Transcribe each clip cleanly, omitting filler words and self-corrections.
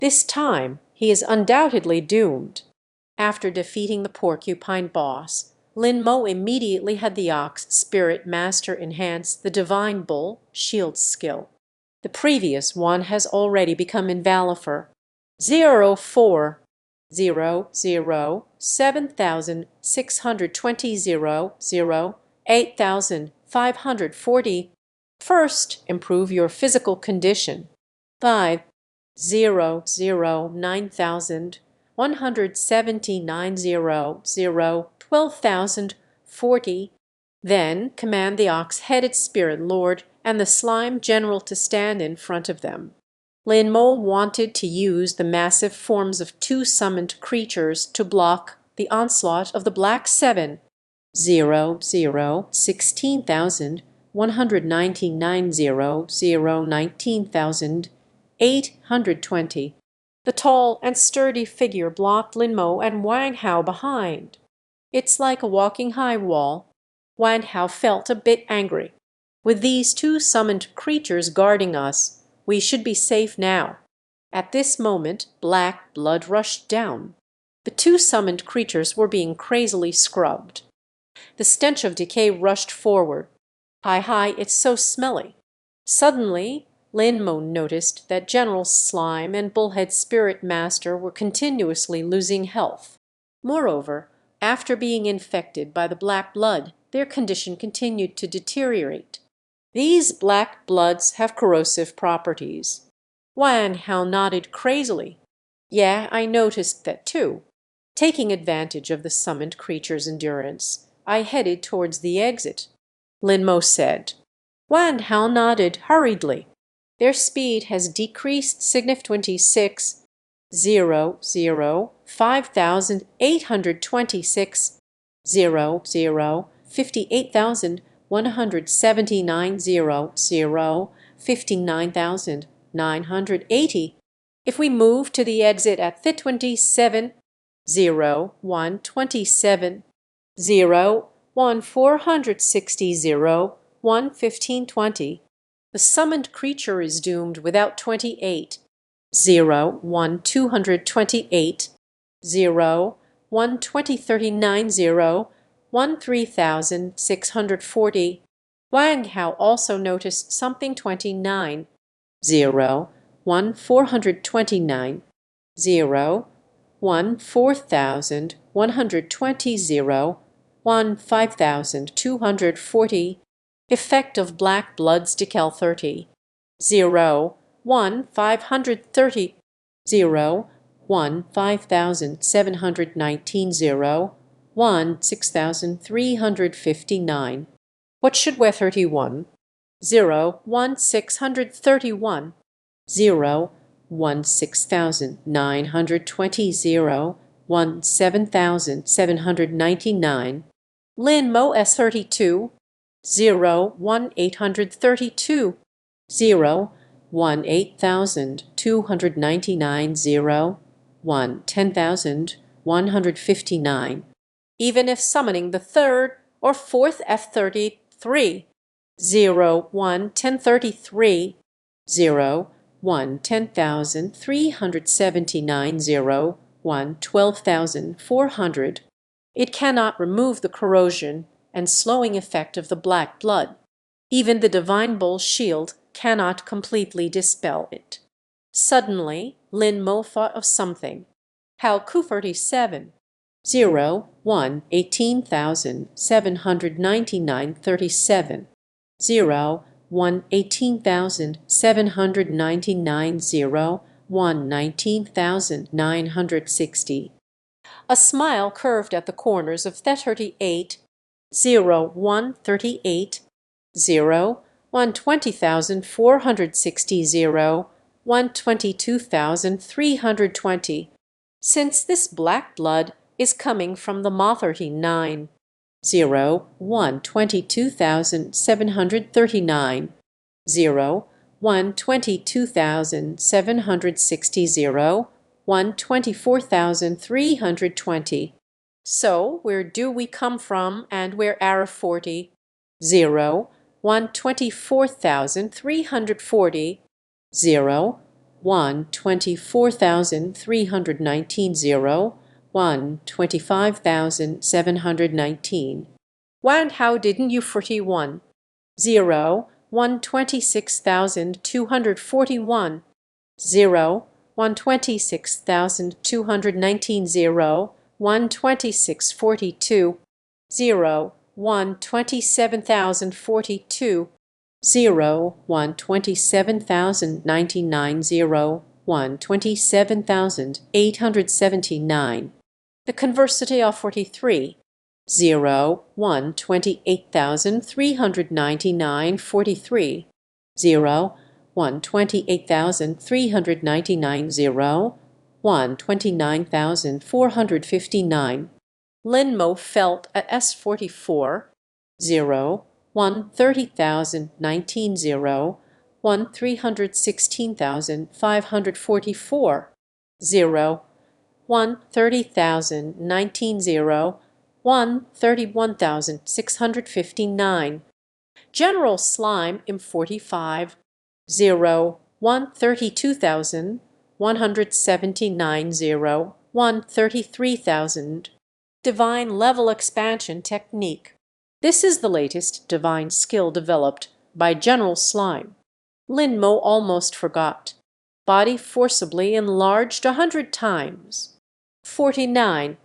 This time he is undoubtedly doomed. After defeating the porcupine boss, Lin Mo immediately had the ox spirit master enhance the divine bull shield skill. The previous one has already become invalifer. 04 0 0 7620 0 0 8540. First, improve your physical condition. 5 0 0 9000 179 0 0 12,040. Then command the ox-headed spirit lord and the slime general to stand in front of them. Lin Mo wanted to use the massive forms of two summoned creatures to block the onslaught of the Black Seven. 0 0 16,000 199 0 0 19,820. The tall and sturdy figure blocked Lin Mo and Wang Hao behind. It's like a walking high wall. Wang Hao felt a bit angry. With these two summoned creatures guarding us, we should be safe now. At this moment, black blood rushed down. The two summoned creatures were being crazily scrubbed. The stench of decay rushed forward. Hi, it's so smelly. Suddenly, Lin Mo noticed that General Slime and Bullhead Spirit Master were continuously losing health. Moreover, after being infected by the black blood, their condition continued to deteriorate. These black bloods have corrosive properties. Wang Hao nodded crazily. Yeah, I noticed that too. Taking advantage of the summoned creature's endurance, I headed towards the exit. Lin Mo said. Wang Hao nodded hurriedly. Their speed has decreased significantly. 6 0 0 5826 0 0 58,179 0 0 59,980. If we move to the exit at 27 0 1 27 0 1 460 0 1 1520, the summoned creature is doomed without 28. 0 1 228 0 1 2039 0 1 3640. Wang Hao also noticed something. 29 0 1 429 0 1 4120 0 1 5240. Effect of black blood's decal 30. 0 1 530 0 1 5719 0 1 6359. What should wear 31? 0 1 631 0 1 6920 0 1 7799. Lin Mo S32 0 1 832 0 1 8299 0 1 10,159. Even if summoning the third or fourth F33, 0 1 1033 0 1 10,379 0 1 12,400. It cannot remove the corrosion and slowing effect of the black blood. Even the Divine Bull shield cannot completely dispel it. Suddenly, Lin Mo thought of something. Hal Ku37, 0 1 18,799 37 0 1 18,799 0 1 19,960. A smile curved at the corners of 38 0 1 38 0 1 20,460 0 1 22,320. Since this black blood is coming from the Ma 39, 0 1 22,739 0 1 22,760 0 1 24,320. So where do we come from and where are 40? 0 1 24,340 0 124,319 0, 125,719. Wan how didn't you 41? 0, 126,241. 0, 126,219 0, 126,42. 0, 127,042. 0, 127,099 0, 127,879. The conversity of 43. 0, 128,399 43. 0, 128,399 0, 129,459. Lin Mo felt at S44. 0, 130,019 0, 1,316,544. 0, 130,019 0, 131,659. General Slime in 45. 0, 132,179 0, 133,000. Divine level expansion technique. This is the latest divine skill developed by General Slime. Lin Mo almost forgot. Body forcibly enlarged 100 times. 49.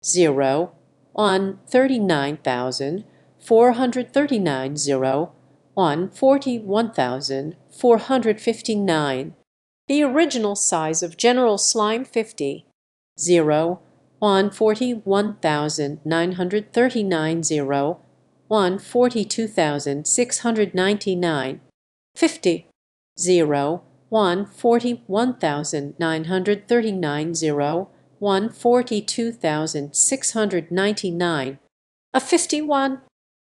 0, 139,439 0, 141,459. The original size of General Slime 50. 0, 141,939 0, 142,699. 50. 0, 141,939 0, 142,699. A 51.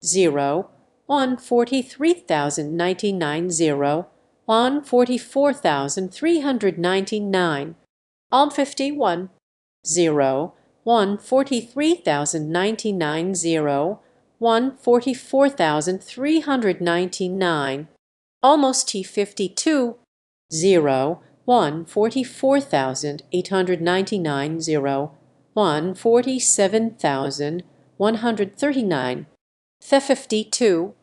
0, 143,099 0, 144,399. 51. 0, 143,099 0, 144,399. Almost T52. 0, 144,899 0, 147,139. The 52.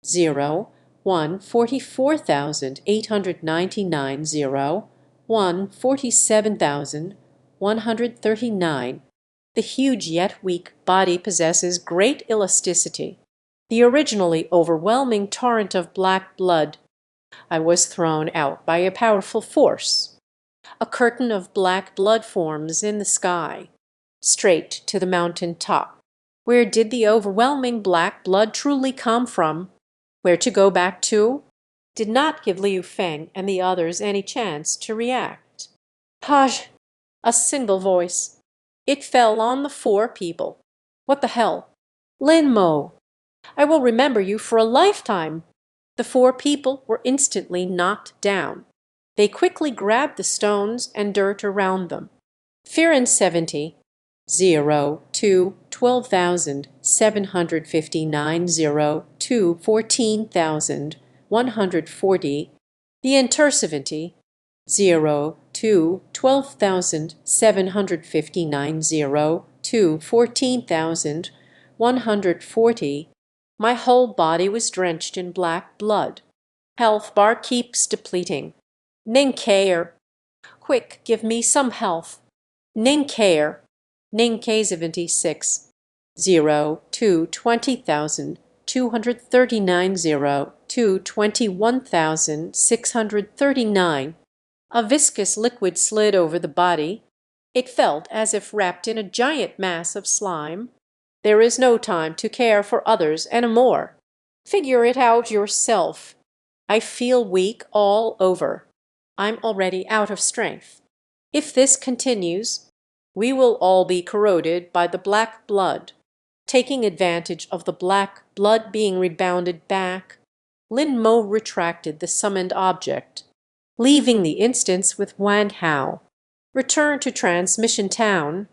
0, 144,899 0, 147,139. The huge yet weak body possesses great elasticity. The originally overwhelming torrent of black blood. I was thrown out by a powerful force. A curtain of black blood forms in the sky, straight to the mountain top. Where did the overwhelming black blood truly come from? Where to go back to? Did not give Liu Feng and the others any chance to react. Hush! A single voice. It fell on the four people. What the hell? Lin Mo! I will remember you for a lifetime! The four people were instantly knocked down. They quickly grabbed the stones and dirt around them. Fear and 70. 0, 2, 12,759 0, 2, 14,140. The interseventy. 0, 2, 12,759 0, 2, 14,140. My whole body was drenched in black blood. Health bar keeps depleting. Ning care. Quick, give me some health. Ning care. Ning K76. 0, 2, 20,239 0, 2, 21,639. A viscous liquid slid over the body. It felt as if wrapped in a giant mass of slime. There is no time to care for others any more. Figure it out yourself. I feel weak all over. I'm already out of strength. If this continues, we will all be corroded by the black blood. Taking advantage of the black blood being rebounded back, Lin Mo retracted the summoned object, leaving the instance with Wang Hao. Return to Transmission Town.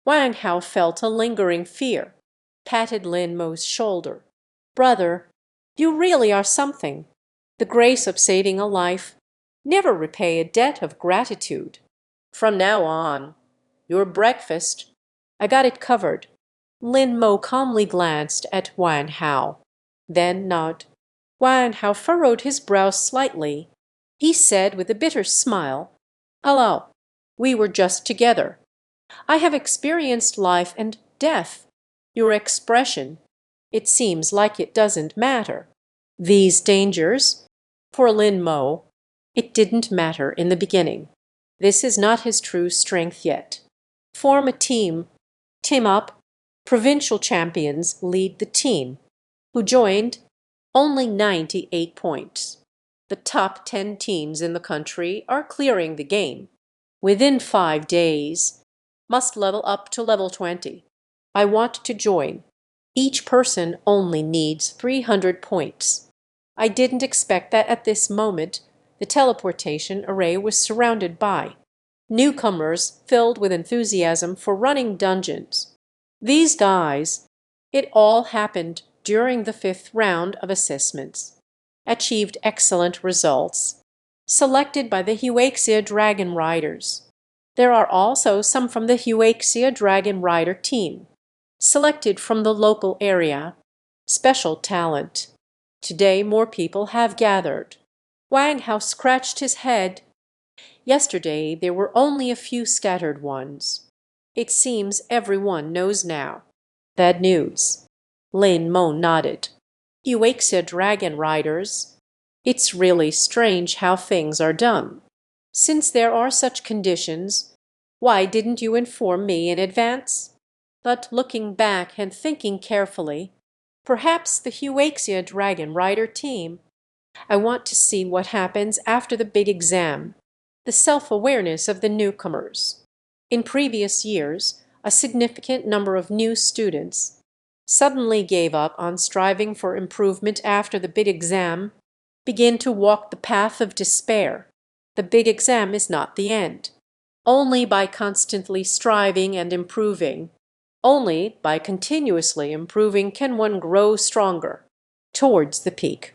Wang Hao felt a lingering fear, patted Lin Mo's shoulder. Brother, you really are something. The grace of saving a life, Never repay a debt of gratitude. From now on, your breakfast, I got it covered." Lin Mo calmly glanced at Wan Hao, then nodded. Wan Hao furrowed his brow slightly. He said with a bitter smile, "Hello, we were just together. I have experienced life and death. Your expression, it seems like it doesn't matter. These dangers, for Lin Mo, it didn't matter in the beginning. This is not his true strength yet. Form a team. Team up. Provincial champions lead the team. Who joined? Only 98 points. The top 10 teams in the country are clearing the game. Within 5 days, must level up to level 20. I want to join. Each person only needs 300 points. I didn't expect that at this moment the teleportation array was surrounded by newcomers filled with enthusiasm for running dungeons. These guys, it all happened during the 5th round of assessments. Achieved excellent results. Selected by the Huaxia Dragon Riders. There are also some from the Huaxia Dragon Rider team. Selected from the local area. Special talent. Today more people have gathered. Wang Hao scratched his head. Yesterday there were only a few scattered ones. It seems everyone knows now. Bad news. Lin Mo nodded. Huaxia Dragon Riders. It's really strange how things are done. Since there are such conditions, why didn't you inform me in advance? But looking back and thinking carefully, perhaps the Huaxia Dragon Rider team. I want to see what happens after the big exam. The self-awareness of the newcomers. In previous years, a significant number of new students suddenly gave up on striving for improvement after the big exam, begin to walk the path of despair. The big exam is not the end. Only by constantly striving and improving, only by continuously improving can one grow stronger towards the peak.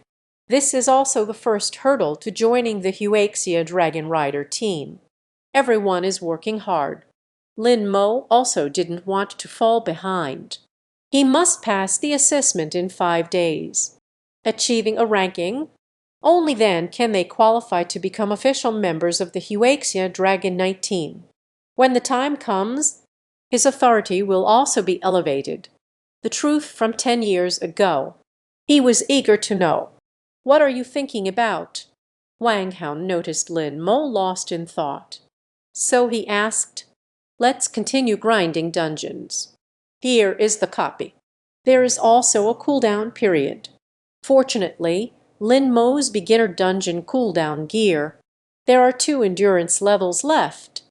This is also the first hurdle to joining the Huaxia Dragon Rider team. Everyone is working hard. Lin Mo also didn't want to fall behind. He must pass the assessment in 5 days. Achieving a ranking, only then can they qualify to become official members of the Huaxia Dragon Knight team. When the time comes, his authority will also be elevated. The truth from 10 years ago. He was eager to know. What are you thinking about? Wang Hao noticed Lin Mo lost in thought. So he asked, "Let's continue grinding dungeons. Here is the copy. There is also a cooldown period. Fortunately, Lin Mo's beginner dungeon cooldown gear. There are 2 endurance levels left.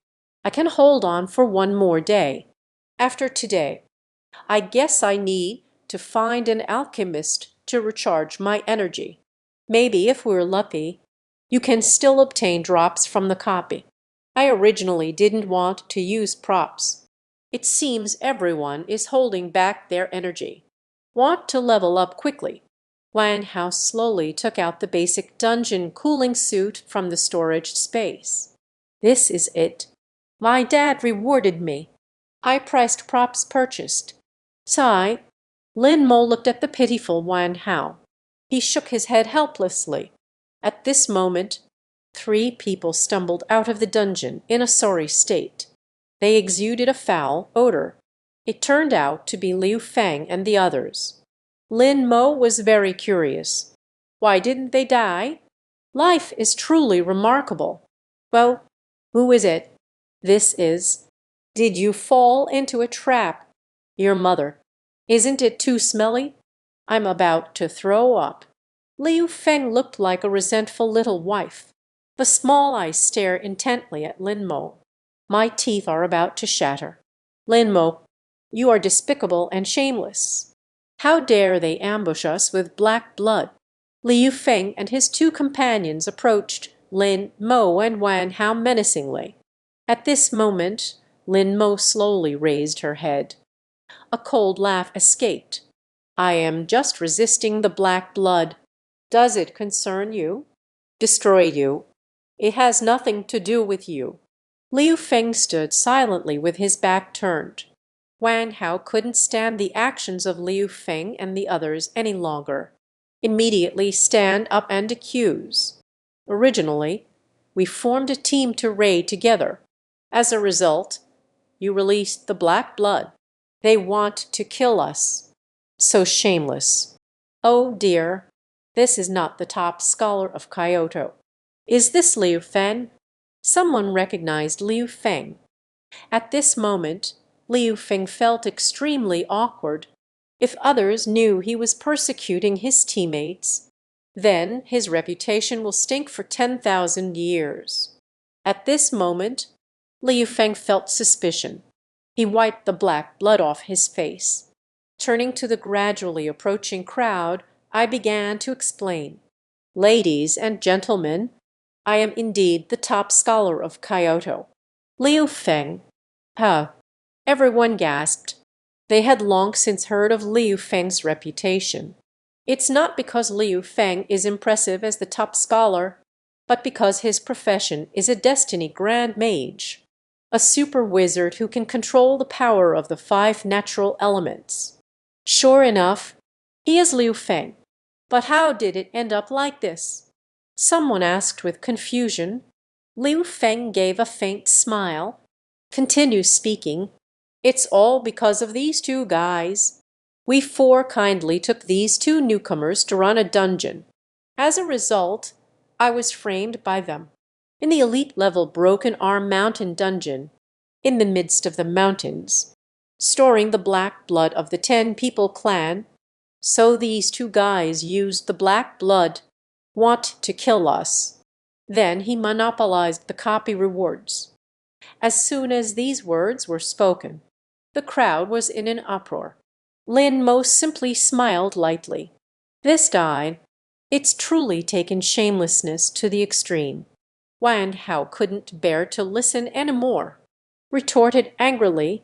I can hold on for 1 more day. After today, I guess I need to find an alchemist to recharge my energy. Maybe if we're lucky, you can still obtain drops from the copy. I originally didn't want to use props. It seems everyone is holding back their energy. Want to level up quickly." Wang Hao slowly took out the basic dungeon cooling suit from the storage space. "This is it. My dad rewarded me. I priced props purchased. Sigh." Lin Mo looked at the pitiful Wang Hao. He shook his head helplessly. At this moment, 3 people stumbled out of the dungeon in a sorry state. They exuded a foul odor. It turned out to be Liu Feng and the others. Lin Mo was very curious. Why didn't they die? Life is truly remarkable. Well, who is it? This is. Did you fall into a trap? Your mother. Isn't it too smelly? I'm about to throw up. Liu Feng looked like a resentful little wife. The small eyes stare intently at Lin Mo. My teeth are about to shatter. Lin Mo, you are despicable and shameless. How dare they ambush us with black blood? Liu Feng and his 2 companions approached Lin Mo and Wan Hao menacingly. At this moment, Lin Mo slowly raised her head. A cold laugh escaped. "I am just resisting the black blood. Does it concern you? Destroy you? It has nothing to do with you." Liu Feng stood silently with his back turned. Wang Hao couldn't stand the actions of Liu Feng and the others any longer. Immediately stand up and accuse. Originally, we formed a team to raid together. As a result, you released the black blood. They want to kill us. So shameless. Oh dear, this is not the top scholar of Kyoto. Is this Liu Feng? Someone recognized Liu Feng. At this moment, Liu Feng felt extremely awkward. If others knew he was persecuting his teammates, then his reputation will stink for 10,000 years. At this moment, Liu Feng felt suspicion. He wiped the black blood off his face. Turning to the gradually approaching crowd, I began to explain. "Ladies and gentlemen, I am indeed the top scholar of Kyoto. Liu Feng." Huh. Everyone gasped. They had long since heard of Liu Feng's reputation. It's not because Liu Feng is impressive as the top scholar, but because his profession is a destiny grand mage, a super wizard who can control the power of the 5 natural elements. Sure enough, he is Liu Feng. But how did it end up like this? Someone asked with confusion. Liu Feng gave a faint smile. Continue speaking. "It's all because of these two guys. We four kindly took these two newcomers to run a dungeon. As a result, I was framed by them. In the elite level Broken Arm Mountain dungeon, in the midst of the mountains, storing the black blood of the 10 people clan. So these two guys used the black blood, want to kill us." Then he monopolized the copy rewards. As soon as these words were spoken, the crowd was in an uproar. Lin Mo simply smiled lightly. This guy, it's truly taken shamelessness to the extreme. Wang Hao couldn't bear to listen any more. Retorted angrily,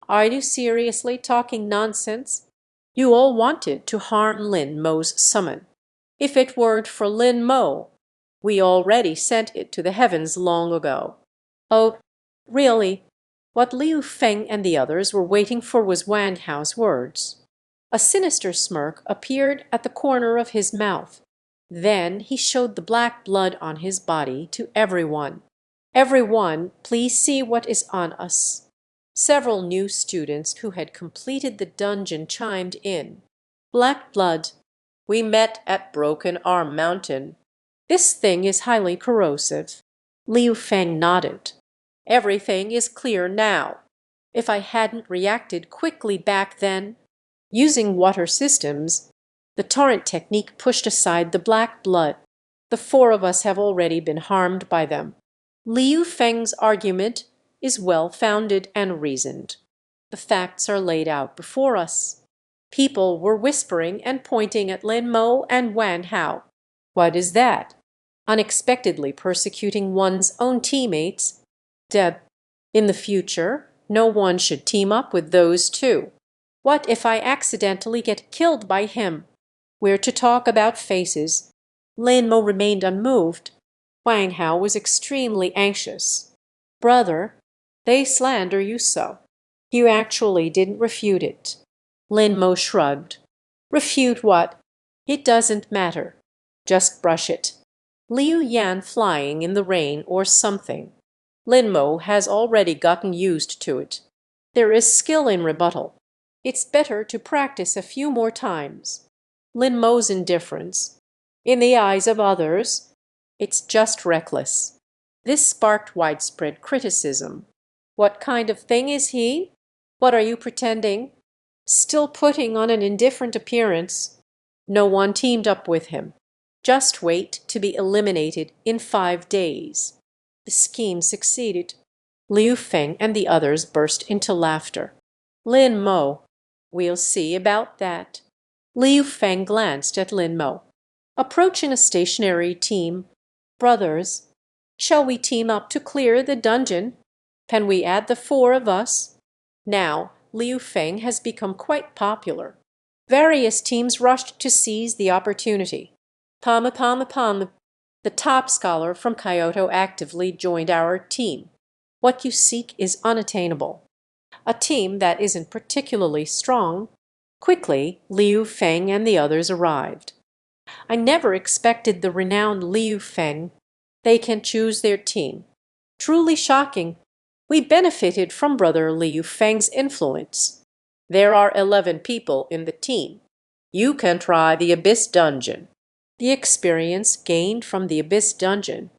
"Are you seriously talking nonsense? You all wanted to harm Lin Mo's summon. If it weren't for Lin Mo, we already sent it to the heavens long ago." Oh, really, what Liu Feng and the others were waiting for was Wang Hao's words. A sinister smirk appeared at the corner of his mouth. Then he showed the black blood on his body to everyone. "Everyone, please see what is on us." Several new students who had completed the dungeon chimed in. "Black blood. We met at Broken Arm Mountain. This thing is highly corrosive." Liu Feng nodded. "Everything is clear now. If I hadn't reacted quickly back then, using water systems, the torrent technique pushed aside the black blood. The four of us have already been harmed by them." Liu Feng's argument is well-founded and reasoned. The facts are laid out before us. People were whispering and pointing at Lin Mo and Wang Hao. What is that? Unexpectedly persecuting one's own teammates? Deb, in the future, no one should team up with those two. What if I accidentally get killed by him? We're to talk about faces. Lin Mo remained unmoved. Wang Hao was extremely anxious. "Brother, they slander you so. You actually didn't refute it." Lin Mo shrugged. "Refute what? It doesn't matter. Just brush it. Liu Yan flying in the rain or something. Lin Mo has already gotten used to it. There is skill in rebuttal. It's better to practice a few more times." Lin Mo's indifference. In the eyes of others, it's just reckless. This sparked widespread criticism. What kind of thing is he? What are you pretending? Still putting on an indifferent appearance. No one teamed up with him. Just wait to be eliminated in 5 days. The scheme succeeded. Liu Feng and the others burst into laughter. Lin Mo, we'll see about that. Liu Feng glanced at Lin Mo. Approaching a stationary team, "Brothers, shall we team up to clear the dungeon? Can we add the four of us?" Now, Liu Feng has become quite popular. Various teams rushed to seize the opportunity. Pom. The top scholar from Kyoto actively joined our team. What you seek is unattainable. A team that isn't particularly strong. Quickly, Liu Feng and the others arrived. I never expected the renowned Liu Feng. They can choose their team. Truly shocking. We benefited from brother Liu Feng's influence. There are 11 people in the team. You can try the Abyss Dungeon. The experience gained from the Abyss Dungeon,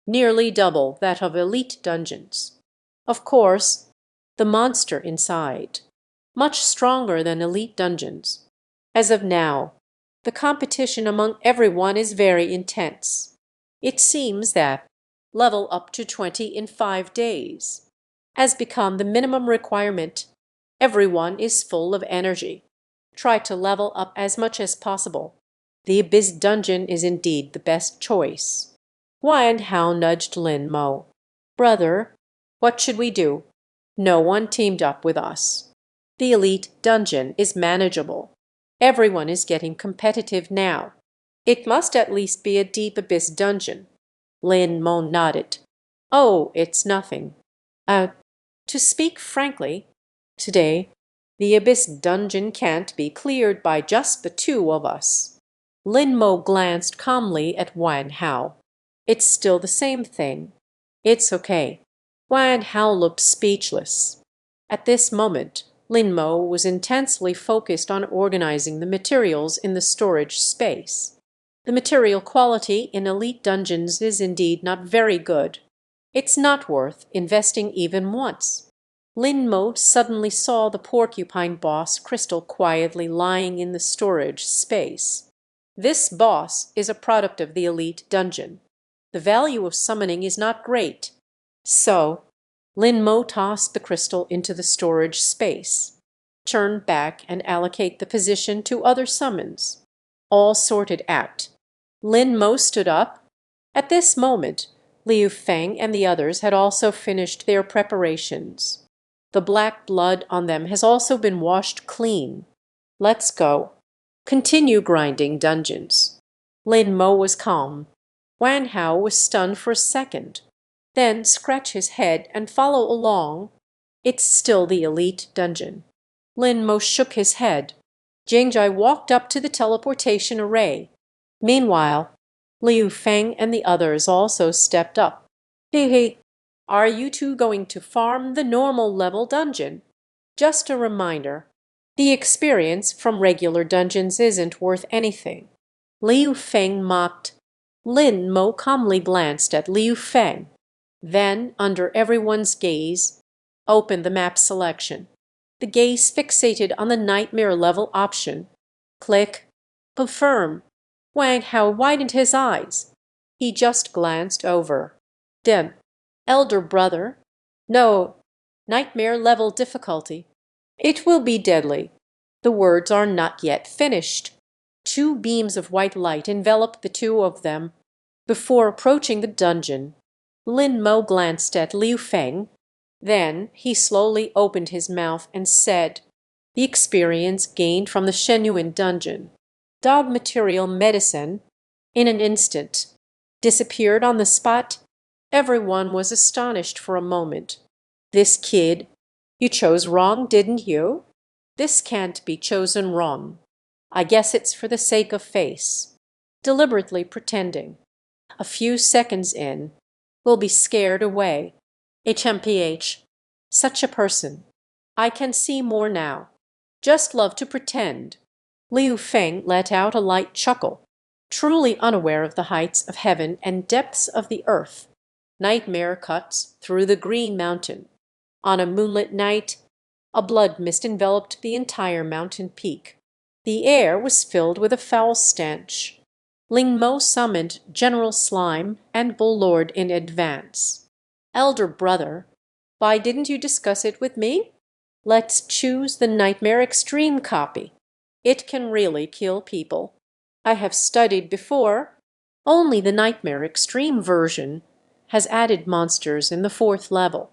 nearly double that of elite dungeons. Of course, the monster inside, much stronger than elite dungeons. As of now, the competition among everyone is very intense. It seems that level up to 20 in 5 days has become the minimum requirement. Everyone is full of energy. Try to level up as much as possible. The Abyss Dungeon is indeed the best choice. Wang Hao nudged Lin Mo. Brother, what should we do? No one teamed up with us. The elite dungeon is manageable. Everyone is getting competitive now. It must at least be a deep abyss dungeon. Lin Mo nodded. Oh, it's nothing. To speak frankly, today the abyss dungeon can't be cleared by just the two of us. Lin Mo glanced calmly at Wang Hao. It's still the same thing. It's okay. Wang Hao looked speechless. At this moment, Lin Mo was intensely focused on organizing the materials in the storage space. The material quality in elite dungeons is indeed not very good. It's not worth investing even once. Lin Mo suddenly saw the porcupine boss crystal quietly lying in the storage space. This boss is a product of the elite dungeon. The value of summoning is not great. So, Lin Mo tossed the crystal into the storage space, turned back and allocate the position to other summons. All sorted out. Lin Mo stood up. At this moment, Liu Feng and the others had also finished their preparations. The black blood on them has also been washed clean. Let's go. Continue grinding dungeons. Lin Mo was calm. Wang Hao was stunned for a second. Then scratch his head and follow along. It's still the elite dungeon. Lin Mo shook his head. Jingjai walked up to the teleportation array. Meanwhile, Liu Feng and the others also stepped up. Hey, are you two going to farm the normal level dungeon? Just a reminder, the experience from regular dungeons isn't worth anything. Liu Feng mocked. Lin Mo calmly glanced at Liu Feng. Then, under everyone's gaze, opened the map selection. The gaze fixated on the nightmare level option. Click. Confirm. Wang Hao widened his eyes. He just glanced over. Then, elder brother. No. Nightmare level difficulty. It will be deadly. The words are not yet finished. 2 beams of white light enveloped the two of them. Before approaching the dungeon, Lin Mo glanced at Liu Feng. Then he slowly opened his mouth and said, the experience gained from the Shenyuan dungeon. Dog material medicine, in an instant, disappeared on the spot. Everyone was astonished for a moment. This kid, you chose wrong, didn't you? This can't be chosen wrong. I guess it's for the sake of face. Deliberately pretending. A few seconds in, will be scared away. HMPH. Such a person. I can see more now. Just love to pretend. Liu Feng let out a light chuckle, truly unaware of the heights of heaven and depths of the earth. Nightmare cuts through the green mountain. On a moonlit night, a blood mist enveloped the entire mountain peak. The air was filled with a foul stench. Lin Mo summoned General Slime and Bull-Lord in advance. Elder brother, why didn't you discuss it with me? Let's choose the Nightmare Extreme copy. It can really kill people. I have studied before. Only the Nightmare Extreme version has added monsters in the 4th level.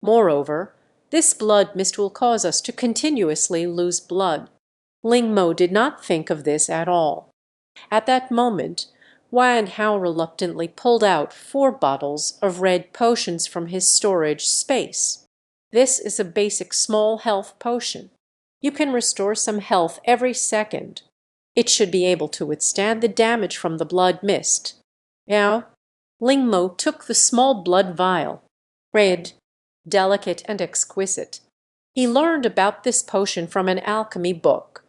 Moreover, this blood mist will cause us to continuously lose blood. Ling Mo did not think of this at all. At that moment, Wan Hao reluctantly pulled out 4 bottles of red potions from his storage space. This is a basic small health potion. You can restore some health every second. It should be able to withstand the damage from the blood mist. Now, Ling Mo took the small blood vial. Red, delicate and exquisite. He learned about this potion from an alchemy book.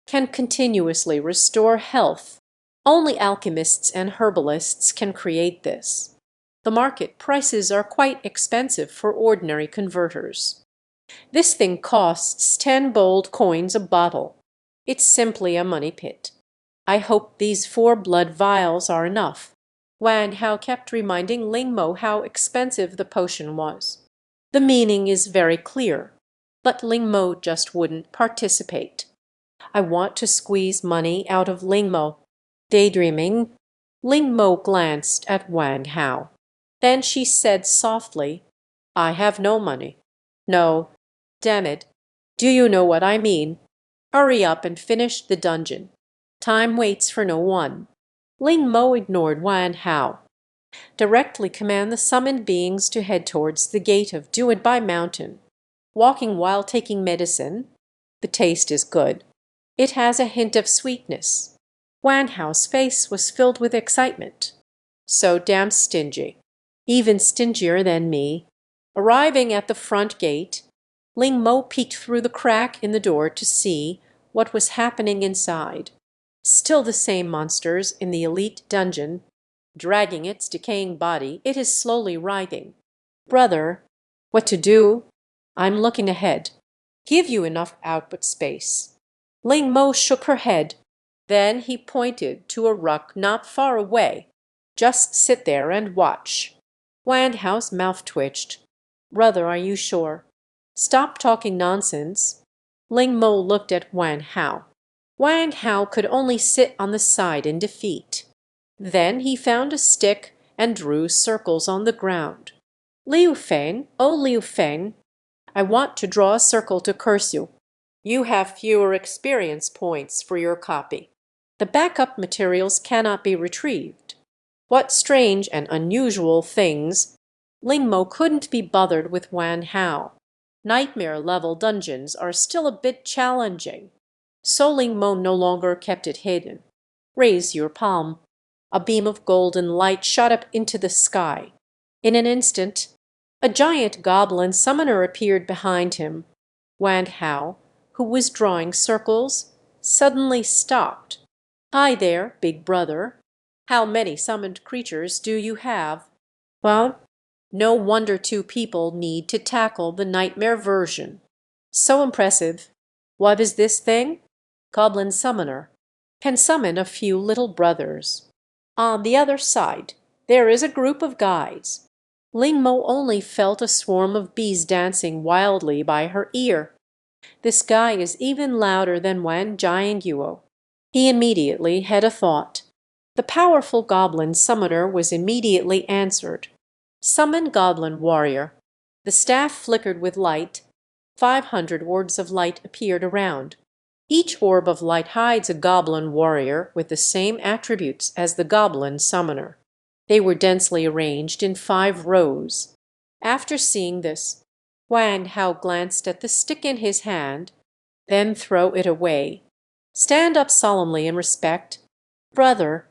Can continuously restore health. Only alchemists and herbalists can create this. The market prices are quite expensive for ordinary converters. This thing costs 10 gold coins a bottle. It's simply a money pit. I hope these 4 blood vials are enough. Wan Hao kept reminding Ling Mo how expensive the potion was. The meaning is very clear, but Ling Mo just wouldn't participate. I want to squeeze money out of Ling Mo. Daydreaming, Ling Mo glanced at Wan Hao. Then she said softly, I have no money. No, damn it. Do you know what I mean? Hurry up and finish the dungeon. Time waits for no one. Ling Mo ignored Wan Hao. Directly command the summoned beings to head towards the gate of Do It By Mountain. Walking while taking medicine. The taste is good. It has a hint of sweetness. Wan Hao's face was filled with excitement. So damn stingy. Even stingier than me. Arriving at the front gate, Ling Mo peeked through the crack in the door to see what was happening inside. Still the same monsters in the elite dungeon. Dragging its decaying body, it is slowly writhing. Brother, what to do? I'm looking ahead. Give you enough output space. Ling Mo shook her head. Then he pointed to a rock not far away. Just sit there and watch. Wan Hao's mouth twitched. Brother, are you sure? Stop talking nonsense. Ling Mo looked at Wan Hao. Wan Hao could only sit on the side in defeat. Then he found a stick and drew circles on the ground. Liu Feng, oh Liu Feng, I want to draw a circle to curse you. You have fewer experience points for your copy. The backup materials cannot be retrieved. What strange and unusual things. Ling Mo couldn't be bothered with Wan Hao. Nightmare-level dungeons are still a bit challenging. So Ling Mo no longer kept it hidden. Raise your palm. A beam of golden light shot up into the sky. In an instant, a giant goblin summoner appeared behind him. Wan Hao, who was drawing circles, suddenly stopped. Hi there, big brother. How many summoned creatures do you have? Well, no wonder 2 people need to tackle the nightmare version. So impressive. What is this thing? Goblin summoner. Can summon a few little brothers. On the other side, there is a group of guides. Ling Mo only felt a swarm of bees dancing wildly by her ear. This guy is even louder than Wan Jianguo. He immediately had a thought. The powerful goblin summoner was immediately answered. Summon goblin warrior. The staff flickered with light. 500 orbs of light appeared around. Each orb of light hides a goblin warrior with the same attributes as the goblin summoner. They were densely arranged in 5 rows. After seeing this, Wan Hao glanced at the stick in his hand, then throw it away. Stand up solemnly in respect. Brother,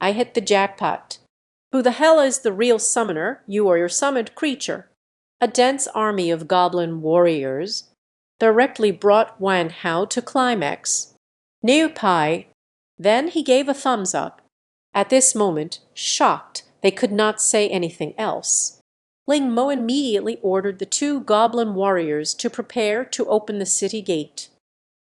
I hit the jackpot. Who the hell is the real summoner, you or your summoned creature? A dense army of goblin warriors directly brought Wan Hao to climax. Niu Pai. Then he gave a thumbs up. At this moment, shocked, they could not say anything else. Ling Mo immediately ordered the 2 goblin warriors to prepare to open the city gate.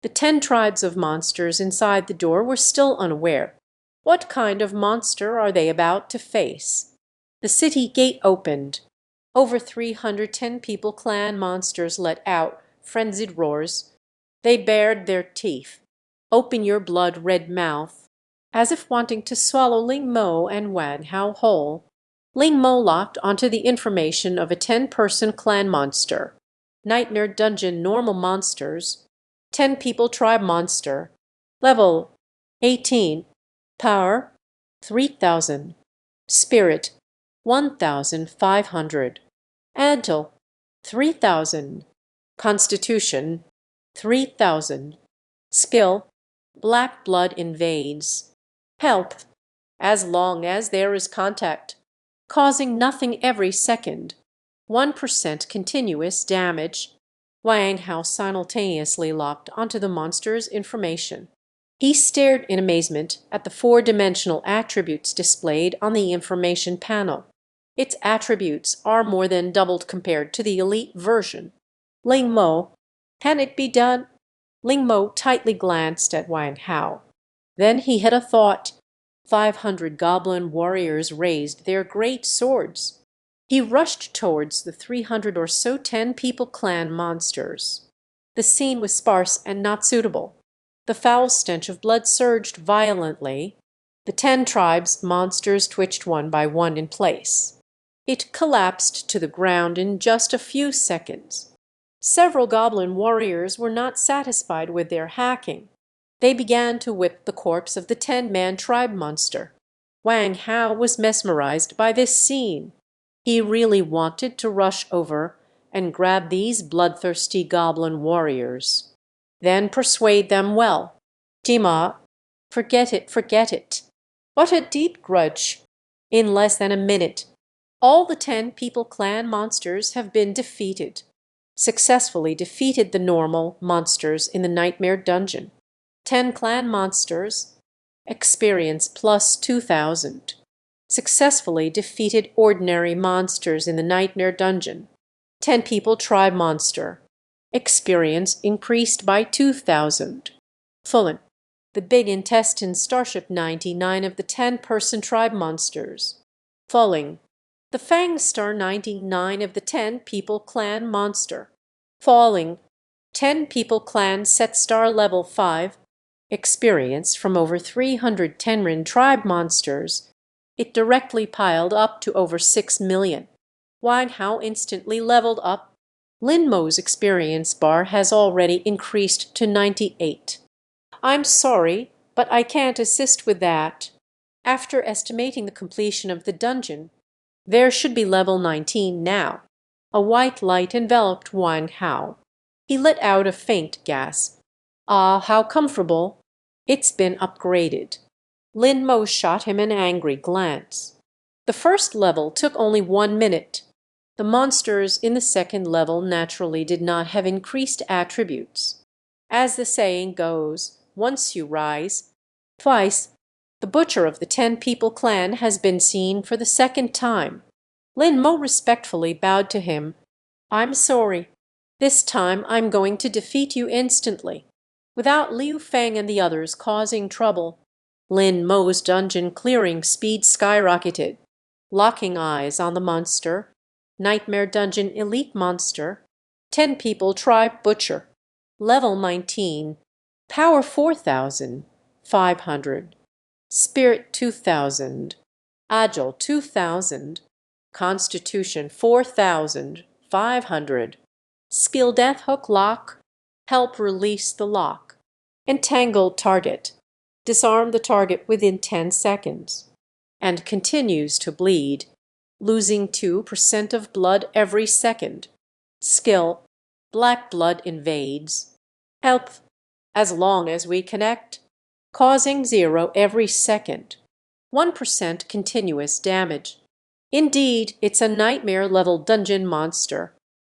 The 10 tribes of monsters inside the door were still unaware. What kind of monster are they about to face? The city gate opened. Over 310 people clan monsters let out frenzied roars. They bared their teeth. Open your blood-red mouth. As if wanting to swallow Ling Mo and Wan Hao whole. Ling Mo locked onto the information of a 10-person clan monster. Nightmare dungeon normal monsters. 10 people tribe monster. Level 18. Power 3,000. Spirit, 1,500. Antle, 3,000. Constitution, 3,000. Skill, black blood invades. Health, as long as there is contact, causing nothing every second. 1% continuous damage. Wang Hao simultaneously locked onto the monster's information. He stared in amazement at the four-dimensional attributes displayed on the information panel. Its attributes are more than doubled compared to the elite version. Lin Mo, can it be done? Lin Mo tightly glanced at Wang Hao. Then he had a thought. 500 goblin warriors raised their great swords. He rushed towards the 300 or so 10-people clan monsters. The scene was sparse and not suitable. The foul stench of blood surged violently. The 10 tribes monsters twitched one by one in place. It collapsed to the ground in just a few seconds. Several goblin warriors were not satisfied with their hacking. They began to whip the corpse of the 10-man tribe monster. Wang Hao was mesmerized by this scene. He really wanted to rush over and grab these bloodthirsty goblin warriors. Then persuade them well. Dima, forget it, forget it. What a deep grudge. In less than a minute, all the 10-people clan monsters have been defeated. Successfully defeated the normal monsters in the nightmare dungeon. 10 clan monsters, experience plus 2,000. Successfully defeated ordinary monsters in the nightmare dungeon. 10-people tribe monster, experience increased by 2,000. Fullen, the big intestine starship 99 of the 10-person tribe monsters. Falling, the Fang Star 99 of the 10-people clan monster. Falling, 10-people clan set star level 5, experience from over 300 Tenrin tribe monsters. It directly piled up to over 6 million. Wang Hao instantly leveled up. Lin Mo's experience bar has already increased to 98. I'm sorry, but I can't assist with that. After estimating the completion of the dungeon, there should be level 19 now. A white light enveloped Wang Hao. He let out a faint gasp. Ah, how comfortable. It's been upgraded. Lin Mo shot him an angry glance. The first level took only 1 minute. The monsters in the second level naturally did not have increased attributes. As the saying goes, once you rise, twice. The butcher of the 10-people clan has been seen for the second time. Lin Mo respectfully bowed to him. I'm sorry. This time I'm going to defeat you instantly, without Liu Feng and the others causing trouble. Lin Mo's dungeon clearing speed skyrocketed. Locking eyes on the monster. Nightmare Dungeon Elite Monster, 10-people tribe butcher, level 19, power 4,500, spirit 2,000, agile 2,000, constitution 4,500, skill death hook lock, help release the lock, entangled target, disarm the target within 10 seconds, and continues to bleed. Losing 2% of blood every second. Skill, black blood invades. Health, as long as we connect. Causing 0 every second. 1% continuous damage. Indeed, it's a nightmare-level dungeon monster.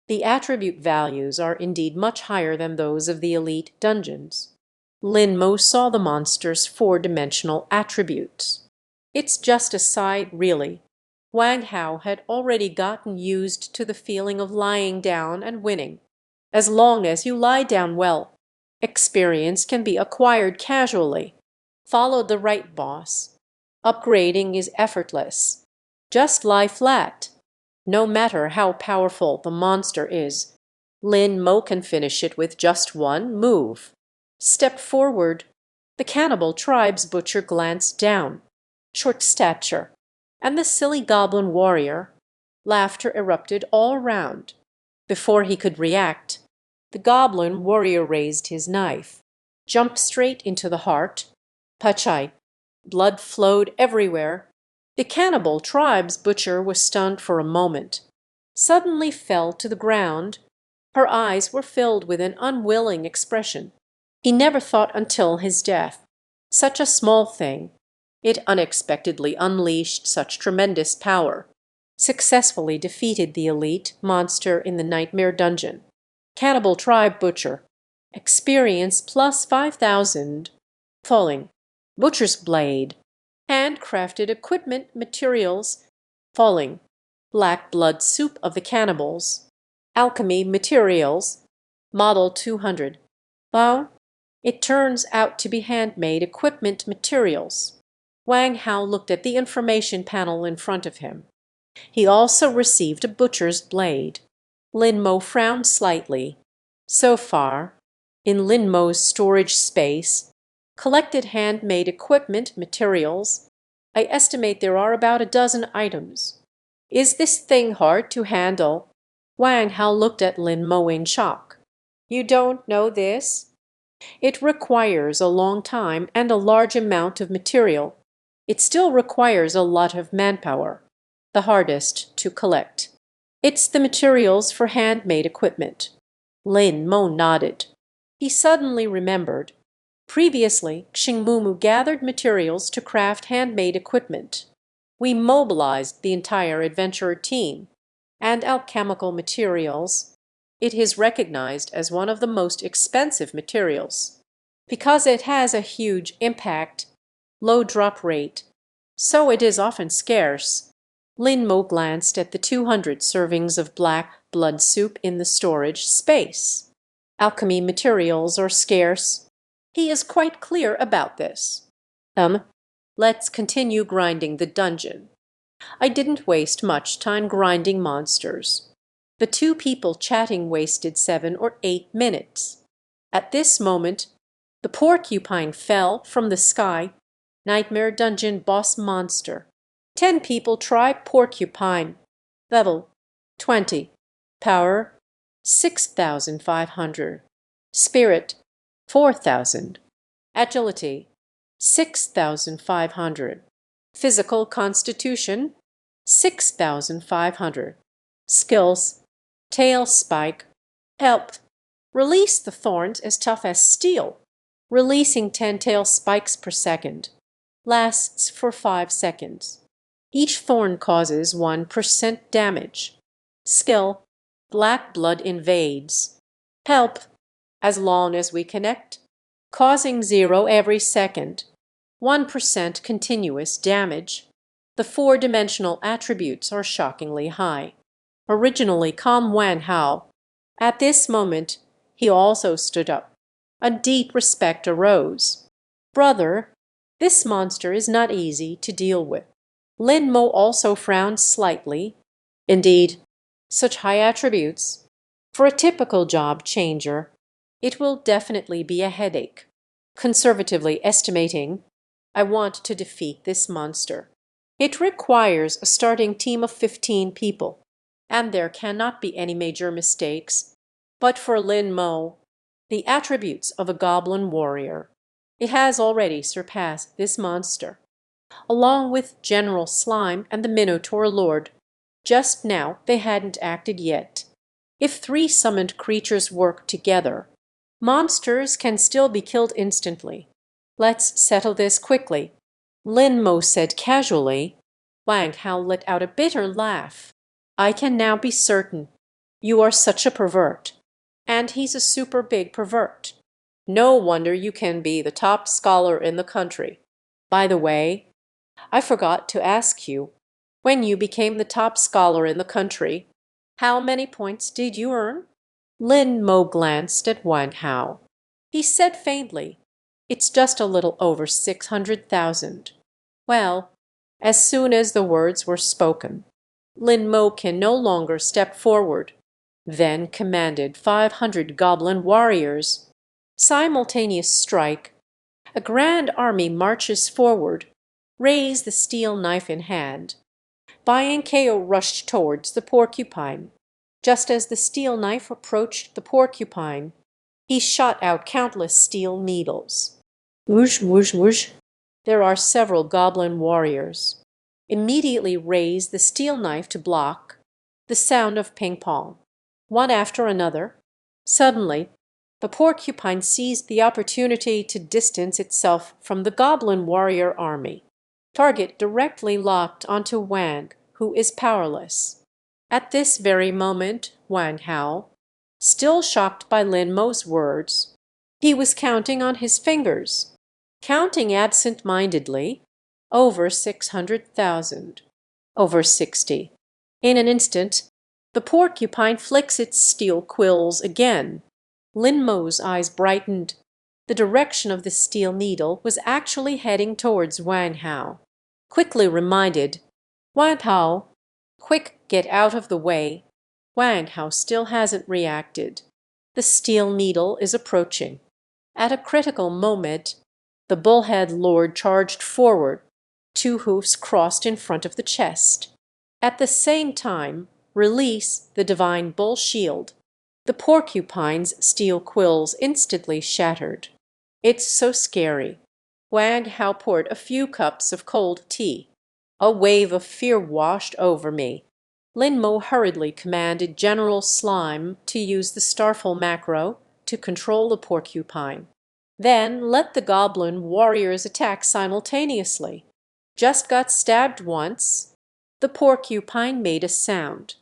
The attribute values are indeed much higher than those of the elite dungeons. Lin Mo saw the monster's four-dimensional attributes. It's just a sight, really. Wang Hao had already gotten used to the feeling of lying down and winning. As long as you lie down well, experience can be acquired casually. Follow the right boss. Upgrading is effortless. Just lie flat. No matter how powerful the monster is, Lin Mo can finish it with just one move. Step forward. The cannibal tribe's butcher glanced down. Short stature. And the silly goblin warrior. Laughter erupted all round. Before he could react, the goblin warrior raised his knife, jumped straight into the heart. Pachai, Blood flowed everywhere. The cannibal tribe's butcher was stunned for a moment, suddenly fell to the ground. Her eyes were filled with an unwilling expression. He never thought until his death. Such a small thing. It unexpectedly unleashed such tremendous power. Successfully defeated the elite monster in the nightmare dungeon. Cannibal tribe butcher. Experience plus 5,000. Falling. Butcher's blade. Handcrafted equipment materials. Falling. Black blood soup of the cannibals. Alchemy materials. Model 200. Wow. It turns out to be handmade equipment materials. Wang Hao looked at the information panel in front of him. He also received a butcher's blade. Lin Mo frowned slightly. So far, in Lin Mo's storage space, collected handmade equipment materials, I estimate there are about a dozen items. Is this thing hard to handle? Wang Hao looked at Lin Mo in shock. You don't know this? It requires a long time and a large amount of material. It still requires a lot of manpower, the hardest to collect. It's the materials for handmade equipment. Lin Mo nodded. He suddenly remembered. Previously, Xingmumu gathered materials to craft handmade equipment. We mobilized the entire adventurer team and alchemical materials. It is recognized as one of the most expensive materials because it has a huge impact, low drop rate, so it is often scarce. Lin Mo glanced at the 200 servings of black blood soup in the storage space. Alchemy materials are scarce. He is quite clear about this. Let's continue grinding the dungeon. I didn't waste much time grinding monsters. The two people chatting wasted 7 or 8 minutes. At this moment, the porcupine fell from the sky. Nightmare dungeon boss monster. 10 people try porcupine. Level 20. Power 6,500. Spirit 4,000. Agility 6,500. Physical constitution 6,500. Skills tail spike. Help. Release the thorns as tough as steel. Releasing 10 tail spikes per second. Lasts for 5 seconds. Each thorn causes 1% damage. Skill black blood invades. Help. As long as we connect. Causing 0 every second. 1% continuous damage. The 4-dimensional attributes are shockingly high. Originally calm Wan Hao. At this moment, he also stood up. A deep respect arose. Brother, this monster is not easy to deal with. Lin Mo also frowned slightly. Indeed, such high attributes. For a typical job changer, it will definitely be a headache. Conservatively estimating, I want to defeat this monster. It requires a starting team of 15 people, and there cannot be any major mistakes. But for Lin Mo, the attributes of a goblin warrior, it has already surpassed this monster. Along with General Slime and the Minotaur Lord, just now they hadn't acted yet. If 3 summoned creatures work together, monsters can still be killed instantly. Let's settle this quickly. Lin Mo said casually. Wang Hao let out a bitter laugh. I can now be certain. You are such a pervert. And he's a super big pervert. No wonder you can be the top scholar in the country. By the way, I forgot to ask you, when you became the top scholar in the country, how many points did you earn? Lin Mo glanced at Wang Hao. He said faintly, it's just a little over 600,000. Well, as soon as the words were spoken, Lin Mo can no longer step forward, then commanded 500 goblin warriors. Simultaneous strike. A grand army marches forward, raise the steel knife in hand. Biankeo rushed towards the porcupine. Just as the steel knife approached the porcupine, he shot out countless steel needles. Whoosh, whoosh, whoosh. There are several goblin warriors. Immediately raise the steel knife to block. The sound of ping pong. One after another. Suddenly, the porcupine seized the opportunity to distance itself from the goblin warrior army. Target directly locked onto Wang, who is powerless. At this very moment, Wang Hao, still shocked by Lin Mo's words, he was counting on his fingers, counting absent-mindedly, over 600,000, over 60. In an instant, the porcupine flicks its steel quills again. Lin Mo's eyes brightened. The direction of the steel needle was actually heading towards Wang Hao. Quickly reminded, Wang Hao, quick, get out of the way. Wang Hao still hasn't reacted. The steel needle is approaching. At a critical moment, the bullhead lord charged forward, two hoofs crossed in front of the chest. At the same time, release the divine bull shield. The porcupine's steel quills instantly shattered. It's so scary. Wang Hao poured a few cups of cold tea. A wave of fear washed over me. Lin Mo hurriedly commanded General Slime to use the Starful macro to control the porcupine. Then let the goblin warriors attack simultaneously. Just got stabbed once. The porcupine made a sound.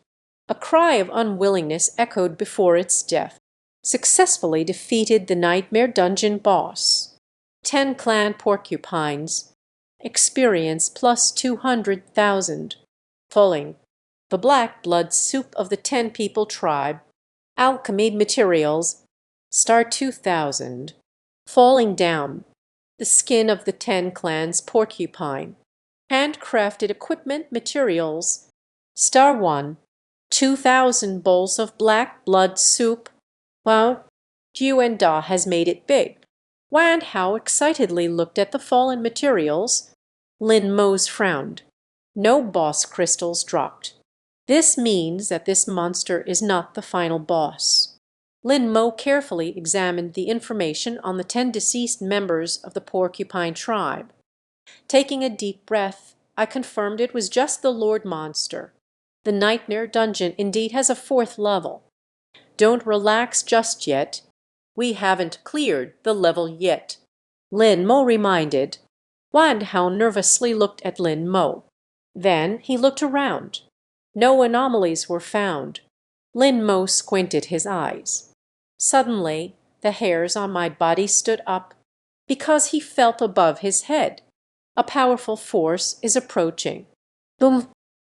A cry of unwillingness echoed before its death. Successfully defeated the Nightmare Dungeon boss. 10 clan porcupines. Experience plus 200,000. Falling. The black blood soup of the 10 people tribe. Alchemy materials. Star 2000. Falling down. The skin of the 10 clans porcupine. Handcrafted equipment materials. Star 1. 2,000 bowls of black blood soup. Well, Yuan Da has made it big. Wan Hao excitedly looked at the fallen materials. Lin Mo's frowned. No boss crystals dropped. This means that this monster is not the final boss. Lin Mo carefully examined the information on the 10 deceased members of the porcupine tribe. Taking a deep breath, I confirmed it was just the Lord Monster. The Nightmare Dungeon indeed has a 4th level. Don't relax just yet. We haven't cleared the level yet. Lin Mo reminded. Wan Hao nervously looked at Lin Mo. Then he looked around. No anomalies were found. Lin Mo squinted his eyes. Suddenly, the hairs on my body stood up, because he felt above his head. A powerful force is approaching. Boom!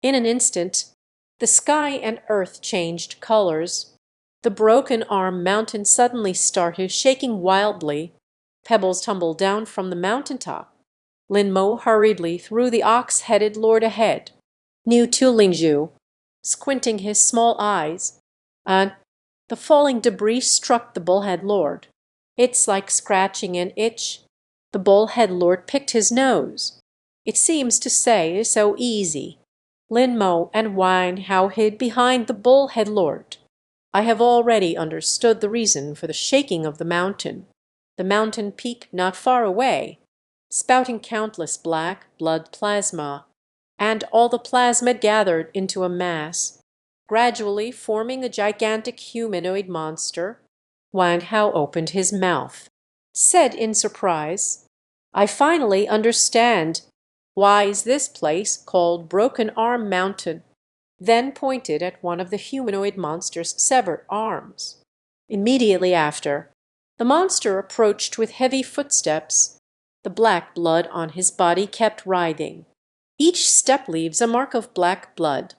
In an instant, the sky and earth changed colors. The broken arm mountain suddenly started shaking wildly. Pebbles tumbled down from the mountaintop. Lin Mo hurriedly threw the ox-headed lord ahead. Niu Tulingju, squinting his small eyes, and the falling debris struck the bullhead lord. It's like scratching an itch. The bullhead lord picked his nose. It seems to say so easy. Lin Mo and Wang Hao hid behind the bullhead lord. I have already understood the reason for the shaking of the mountain. The mountain peak not far away, spouting countless black blood plasma, and all the plasma gathered into a mass, gradually forming a gigantic humanoid monster. Wang Hao opened his mouth, said in surprise, I finally understand. Why is this place called Broken Arm Mountain? Then pointed at one of the humanoid monster's severed arms. Immediately after, the monster approached with heavy footsteps. The black blood on his body kept writhing. Each step leaves a mark of black blood.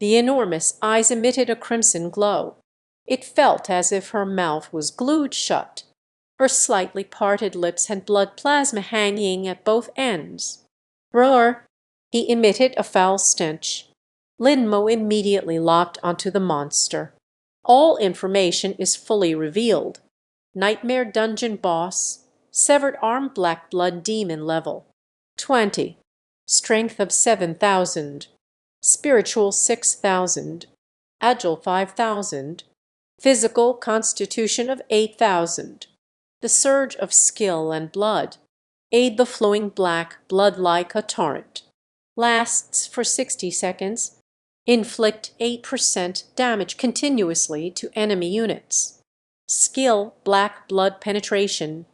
The enormous eyes emitted a crimson glow. It felt as if her mouth was glued shut. Her slightly parted lips had blood plasma hanging at both ends. Roar! He emitted a foul stench. Lin Mo immediately locked onto the monster. All information is fully revealed. Nightmare Dungeon boss, severed arm black blood demon level. 20. Strength of 7,000. Spiritual 6,000. Agile 5,000. Physical constitution of 8,000. The surge of skill and blood. aid the flowing black blood like a torrent, lasts for 60 seconds, inflict 8% damage continuously to enemy units. Skill black blood penetration,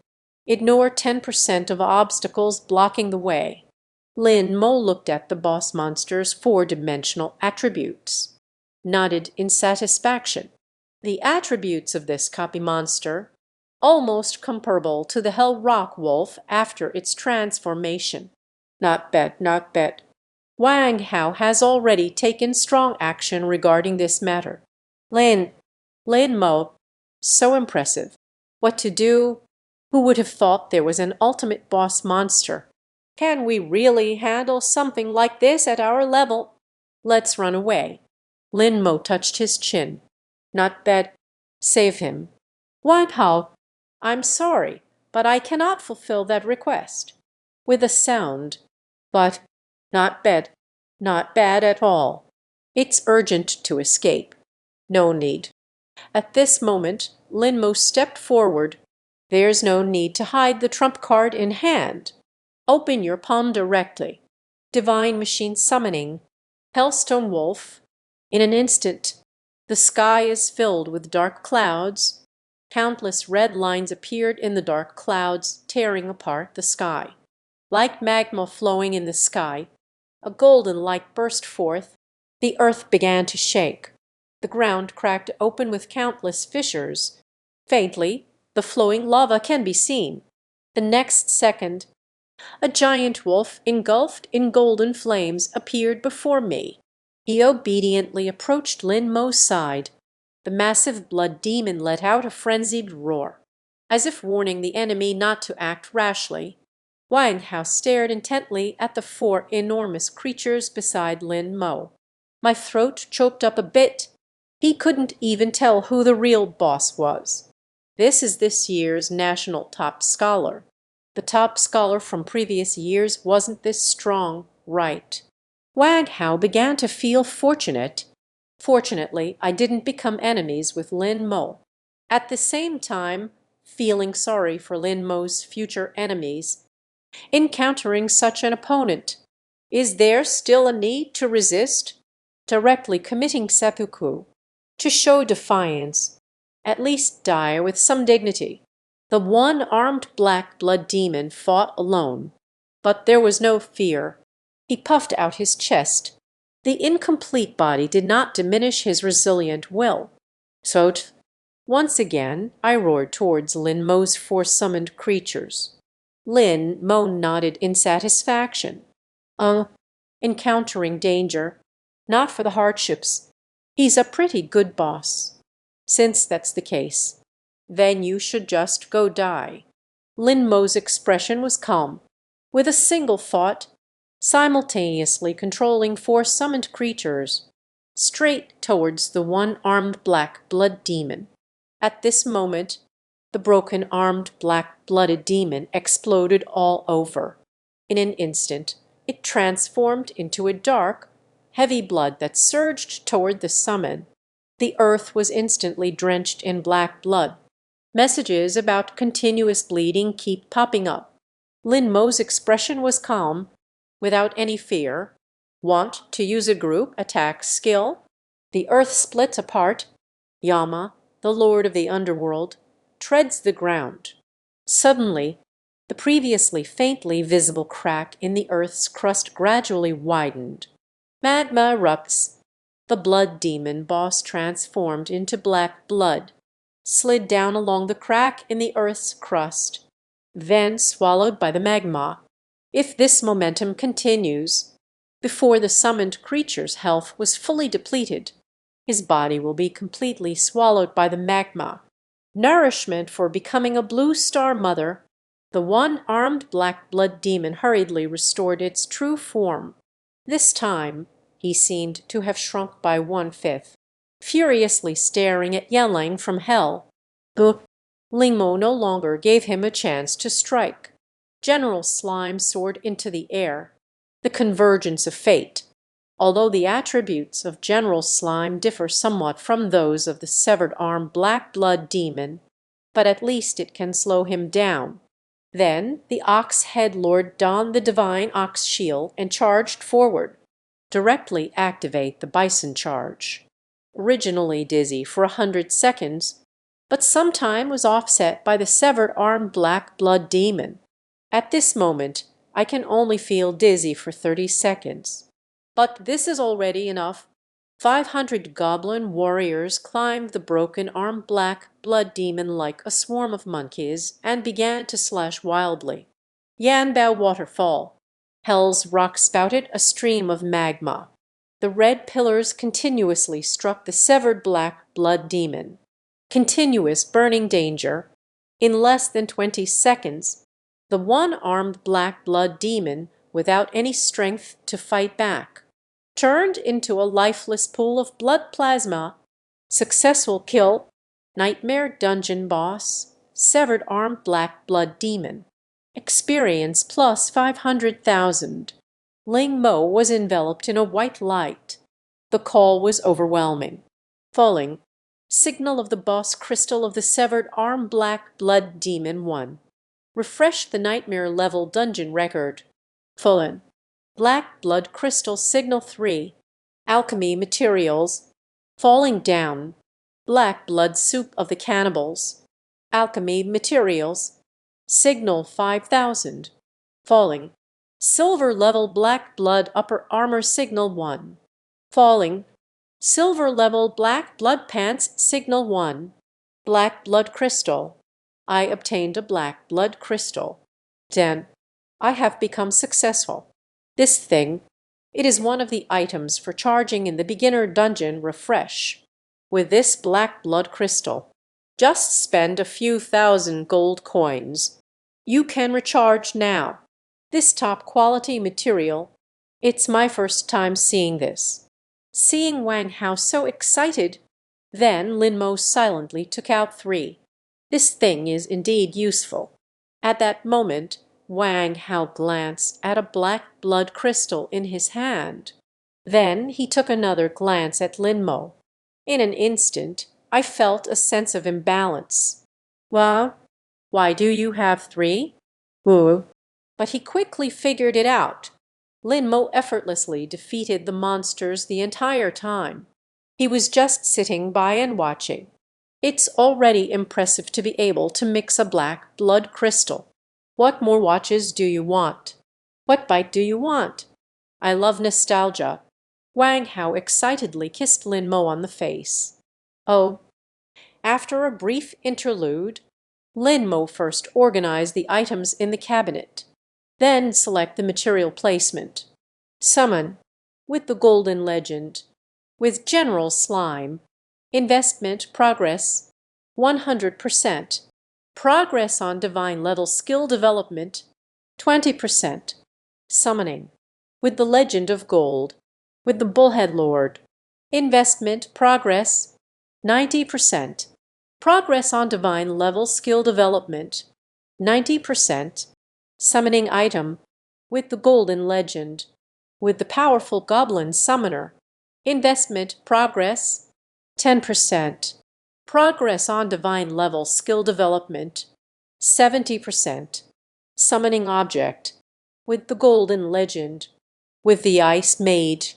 ignore 10% of obstacles blocking the way. Lin Mo looked at the boss monster's four-dimensional attributes, nodded in satisfaction. The attributes of this copy monster, almost comparable to the Hell Rock Wolf after its transformation. Not bad, not bad. Wang Hao has already taken strong action regarding this matter. Lin Mo, so impressive. What to do? Who would have thought there was an ultimate boss monster? Can we really handle something like this at our level? Let's run away. Lin Mo touched his chin. Not bad. Save him. Wang Hao, I'm sorry, but I cannot fulfill that request. With a sound. But not bad. Not bad at all. It's urgent to escape. No need. At this moment, Lin Mo stepped forward. There's no need to hide the trump card in hand. Open your palm directly. Divine machine summoning. Hellstone Wolf. In an instant, the sky is filled with dark clouds. Countless red lines appeared in the dark clouds, tearing apart the sky. Like magma flowing in the sky, a golden light burst forth. The earth began to shake. The ground cracked open with countless fissures. Faintly, the flowing lava can be seen. The next second, a giant wolf engulfed in golden flames appeared before me. He obediently approached Lin Mo's side. The massive blood demon let out a frenzied roar, as if warning the enemy not to act rashly. Wang Hao stared intently at the four enormous creatures beside Lin Mo. My throat choked up a bit. He couldn't even tell who the real boss was. This is this year's national top scholar. The top scholar from previous years wasn't this strong, right? Wang Hao began to feel fortunate. Fortunately, I didn't become enemies with Lin Mo. At the same time, feeling sorry for Lin Mo's future enemies, encountering such an opponent. Is there still a need to resist? Directly committing seppuku, to show defiance, at least die with some dignity. The one-armed black blood demon fought alone, but there was no fear. He puffed out his chest. The incomplete body did not diminish his resilient will. So, once again, I roared towards Lin Mo's four-summoned creatures. Lin Mo nodded in satisfaction. Encountering danger. Not for the hardships. He's a pretty good boss. Since that's the case, then you should just go die. Lin Mo's expression was calm, with a single thought, simultaneously controlling four summoned creatures, straight towards the one-armed black blood demon. At this moment, the broken-armed black-blooded demon exploded all over. In an instant, it transformed into a dark, heavy blood that surged toward the summon. The earth was instantly drenched in black blood. Messages about continuous bleeding keep popping up. Lin Mo's expression was calm, without any fear. Want to use a group attack skill? The earth splits apart. Yama, the lord of the underworld, treads the ground. Suddenly, the previously faintly visible crack in the earth's crust gradually widened. Magma erupts. The blood demon boss transformed into black blood, slid down along the crack in the earth's crust, then swallowed by the magma. If this momentum continues, before the summoned creature's health was fully depleted, his body will be completely swallowed by the magma. Nourishment for becoming a blue star mother. The one-armed black blood demon hurriedly restored its true form. This time, he seemed to have shrunk by 1/5, furiously staring at Yelling from hell. But Lin Mo no longer gave him a chance to strike. General Slime soared into the air. The convergence of fate. Although the attributes of General Slime differ somewhat from those of the severed arm black blood demon, but at least it can slow him down. Then the ox head lord donned the divine ox shield and charged forward. Directly activate the bison charge. Originally dizzy for 100 seconds, but sometime was offset by the severed arm black blood demon. At this moment I can only feel dizzy for 30 seconds. But this is already enough. 500 goblin warriors climbed the broken arm black blood demon like a swarm of monkeys and began to slash wildly. Yanbao waterfall. Hell's rock spouted a stream of magma. The red pillars continuously struck the severed black blood demon. Continuous burning danger. In less than 20 seconds, the one-armed black blood demon, without any strength to fight back, turned into a lifeless pool of blood plasma. Successful kill. Nightmare dungeon boss. Severed arm black blood demon. Experience plus 500,000. Lin Mo was enveloped in a white light. The call was overwhelming. Falling. Signal of the boss crystal of the severed arm black blood demon 1. Refresh the nightmare level dungeon record. Fallen. Black blood crystal signal 3. Alchemy materials. Falling down. Black blood soup of the cannibals. Alchemy materials. Signal 5000. Falling. Silver level black blood upper armor signal 1. Falling. Silver level black blood pants signal 1. Black blood crystal. I obtained a black blood crystal. 10. I have become successful. This thing, it is one of the items for charging in the beginner dungeon refresh. With this black blood crystal, just spend a few thousand gold coins. You can recharge now. This top quality material, it's my first time seeing this. Seeing Wang Hao so excited, then Lin Mo silently took out 3. This thing is indeed useful. At that moment, Wang Hao glanced at a black blood crystal in his hand. Then he took another glance at Lin Mo. In an instant, I felt a sense of imbalance. Well, why do you have 3? Woo. But he quickly figured it out. Lin Mo effortlessly defeated the monsters the entire time. He was just sitting by and watching. It's already impressive to be able to mix a black blood crystal. What more watches do you want? What bite do you want? I love nostalgia. Wang Hao excitedly kissed Lin Mo on the face. Oh. After a brief interlude, Lin Mo first organized the items in the cabinet. Then select the material placement. Summon, with the golden legend, with general slime, investment progress, 100%, progress on divine level skill development, 20%, summoning, with the legend of gold, with the bullhead lord, investment progress, 90%, progress on divine level skill development, 90%, summoning item, with the golden legend, with the powerful goblin summoner, investment progress, 10%, progress on divine level skill development, 70%, summoning object, with the golden legend, with the ice mage,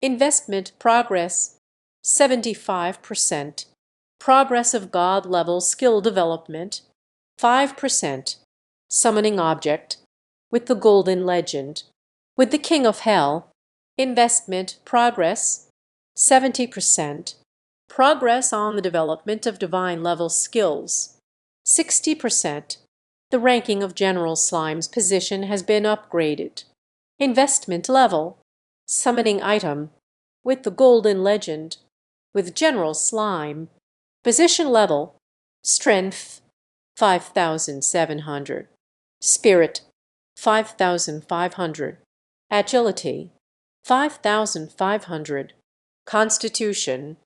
investment progress, 75%, progress of god level skill development, 5%, summoning object, with the golden legend, with the king of hell, investment progress, 70%, progress on the development of divine level skills, 60%, the ranking of General Slime's position has been upgraded, investment level, summoning item, with the golden legend, with General Slime, position level, strength, 5,700. Spirit, 5,500. Agility, 5,500. Constitution,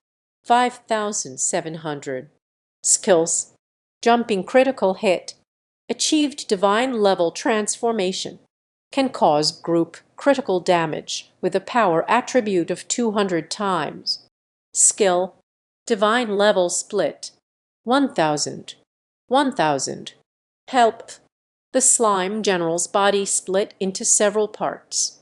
5,700. Skills, jumping critical hit, achieved divine level transformation, can cause group critical damage with a power attribute of 200 times. Skill, divine level split, 1,000. 1,000. Help, The slime general's body split into several parts.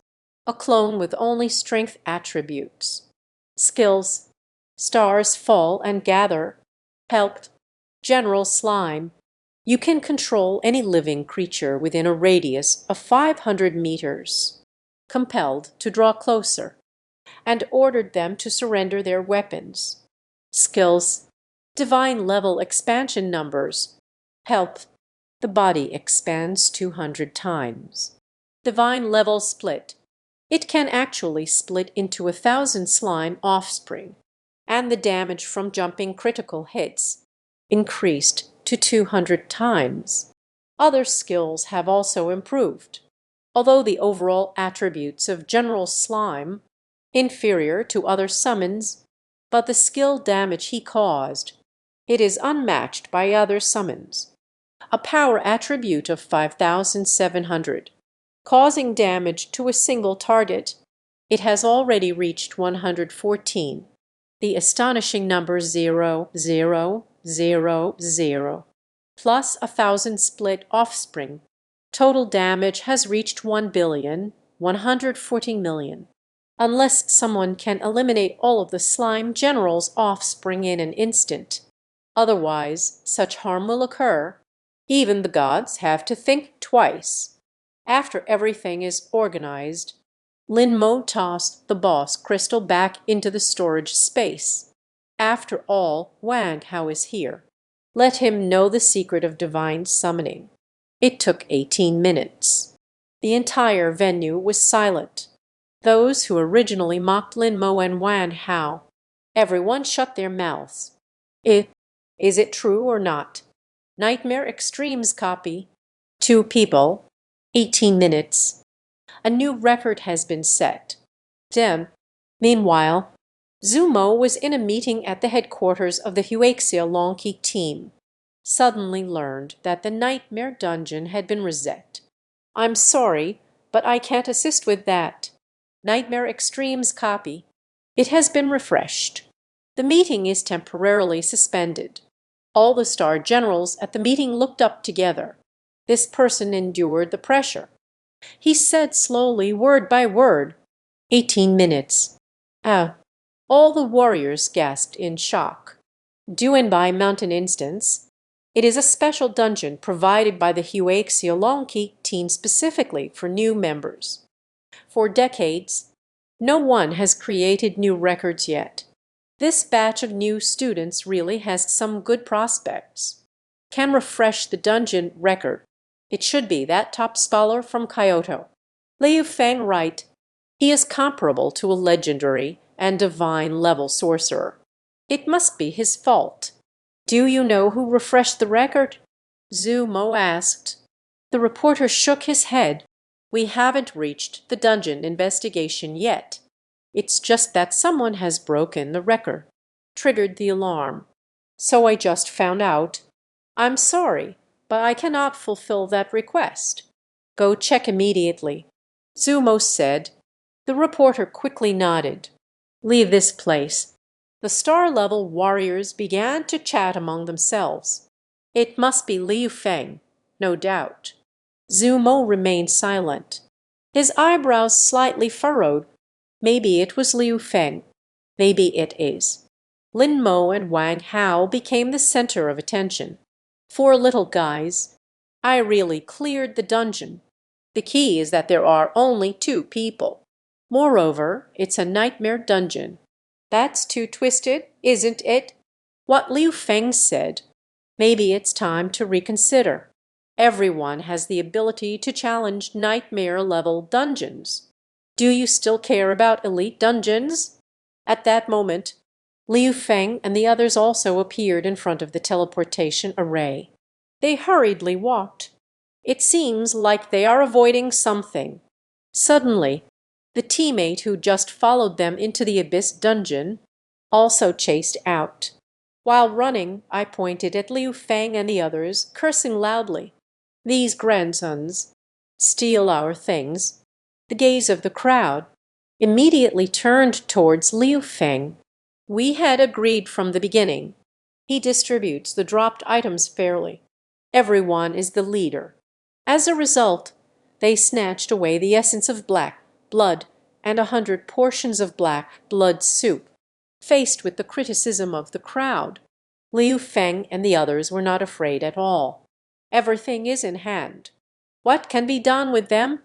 A clone with only strength attributes. Skills: stars fall and gather. Helped: general slime. You can control any living creature within a radius of 500 meters. Compelled to draw closer, and ordered them to surrender their weapons. Skills: divine level expansion numbers. Help: the body expands 200 times. Divine level split. It can actually split into 1,000 slime offspring, and the damage from jumping critical hits increased to 200 times. Other skills have also improved, although the overall attributes of General Slime inferior to other summons, but the skill damage he caused, it is unmatched by other summons. A power attribute of 5,700, causing damage to a single target, it has already reached 114, the astonishing number 0000, plus 1,000 split offspring. Total damage has reached 1,140,000,000. Unless someone can eliminate all of the slime general's offspring in an instant. Otherwise, such harm will occur. Even the gods have to think twice. After everything is organized, Lin Mo tossed the boss crystal back into the storage space. After all, Wang Hao is here. Let him know the secret of divine summoning. It took 18 minutes. The entire venue was silent. Those who originally mocked Lin Mo and Wang Hao, everyone shut their mouths. Is it true or not? Nightmare Extremes copy. 2 people. 18 minutes. A new record has been set. Meanwhile, Zhu Mo was in a meeting at the headquarters of the Huaxia Longqi team. Suddenly learned that the Nightmare Dungeon had been reset. I'm sorry, but I can't assist with that. Nightmare Extremes copy. It has been refreshed. The meeting is temporarily suspended. All the star generals at the meeting looked up together. This person endured the pressure. He said slowly, word by word, 18 minutes. All the warriors gasped in shock. Duanbai Mountain instance. It is a special dungeon provided by the Huaxia Longqi team specifically for new members. For decades, no one has created new records yet. This batch of new students really has some good prospects. Can refresh the dungeon record. It should be that top scholar from Kyoto. Liu Feng right. He is comparable to a legendary and divine level sorcerer. It must be his fault. Do you know who refreshed the record? Zhu Mo asked. The reporter shook his head. We haven't reached the dungeon investigation yet. It's just that someone has broken the record, triggered the alarm. So I just found out. I'm sorry, but I cannot fulfill that request. Go check immediately. Zhu Mo said. The reporter quickly nodded. Leave this place. The star-level warriors began to chat among themselves. It must be Liu Feng, no doubt. Zhu Mo remained silent. His eyebrows slightly furrowed. Maybe it was Liu Feng. Maybe it is. Lin Mo and Wang Hao became the center of attention. 4 little guys. I really cleared the dungeon. The key is that there are only 2 people. Moreover, it's a nightmare dungeon. That's too twisted, isn't it? What Liu Feng said. Maybe it's time to reconsider. Everyone has the ability to challenge nightmare-level dungeons. Do you still care about elite dungeons? At that moment, Liu Feng and the others also appeared in front of the teleportation array. They hurriedly walked. It seems like they are avoiding something. Suddenly, the teammate who just followed them into the Abyss dungeon also chased out. While running, I pointed at Liu Feng and the others, cursing loudly. These grandsons steal our things. The gaze of the crowd immediately turned towards Liu Feng. We had agreed from the beginning. He distributes the dropped items fairly. Everyone is the leader. As a result, they snatched away the essence of black blood and 100 portions of black blood soup. Faced with the criticism of the crowd, Liu Feng and the others were not afraid at all. Everything is in hand. What can be done with them?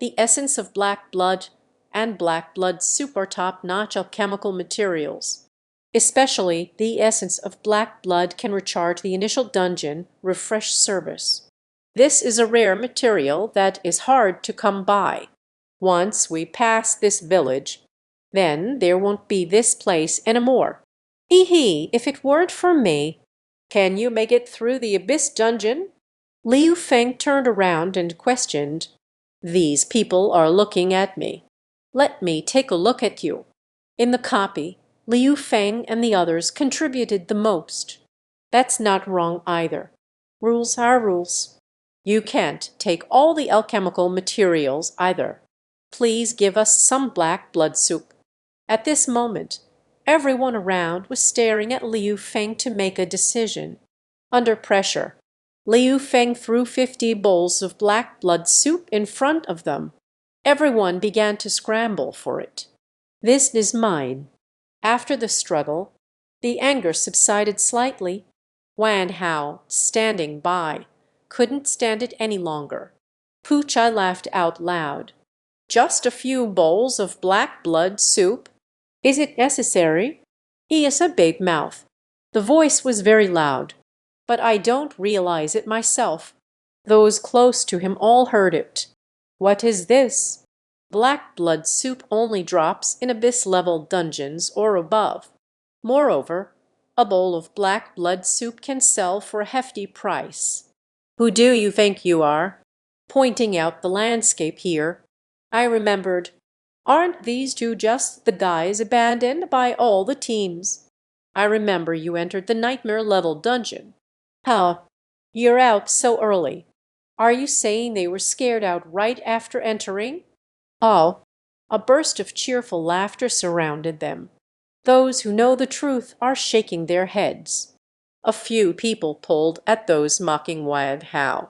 The essence of black blood and black blood soup are top-notch alchemical materials. Especially the essence of black blood can recharge the initial dungeon refresh service. This is a rare material that is hard to come by. Once we pass this village, then there won't be this place anymore. Hee, if it weren't for me. Can you make it through the abyss dungeon? Liu Feng turned around and questioned. These people are looking at me. Let me take a look at you. In the copy, Liu Feng and the others contributed the most. That's not wrong either. Rules are rules. You can't take all the alchemical materials either. Please give us some black blood soup. At this moment, everyone around was staring at Liu Feng to make a decision. Under pressure, Liu Feng threw 50 bowls of black blood soup in front of them. Everyone began to scramble for it. This is mine. After the struggle, the anger subsided slightly. Wan Hao, standing by, couldn't stand it any longer. Puchai laughed out loud. Just a few bowls of black blood soup? Is it necessary? He is a big mouth. The voice was very loud, but I don't realize it myself. Those close to him all heard it. What is this? Black blood soup only drops in abyss-level dungeons or above. Moreover, a bowl of black blood soup can sell for a hefty price. Who do you think you are? Pointing out the landscape here, I remembered. Aren't these two just the guys abandoned by all the teams? I remember you entered the nightmare-level dungeon. How? You're out so early. Are you saying they were scared out right after entering? Oh, a burst of cheerful laughter surrounded them. Those who know the truth are shaking their heads. A few people pulled at those mocking Wan Hao.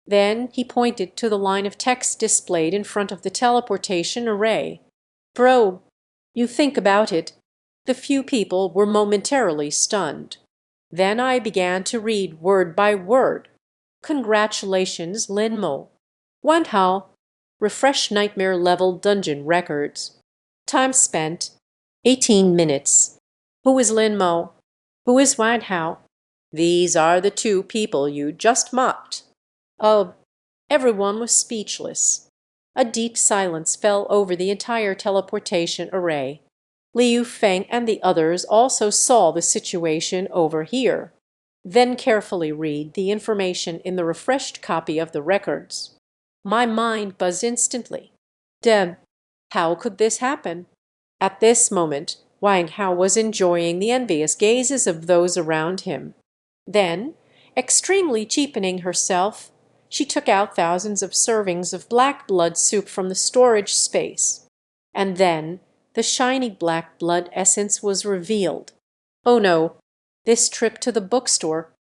Then he pointed to the line of text displayed in front of the teleportation array. Bro, you think about it. The few people were momentarily stunned. Then I began to read word by word. Congratulations, Lin Mo. Wan Hao. Refresh nightmare level dungeon records. Time spent 18 minutes. Who is Lin Mo? Who is Wan Hao? These are the two people you just mocked. Oh, everyone was speechless. A deep silence fell over the entire teleportation array. Liu Feng and the others also saw the situation over here. Then carefully read the information in the refreshed copy of the records. My mind buzzed instantly. Deb, how could this happen? At this moment, Wang Hao was enjoying the envious gazes of those around him. Then, extremely cheapening herself, she took out thousands of servings of black blood soup from the storage space. And then the shiny black blood essence was revealed. Oh no, this trip to the bookstore.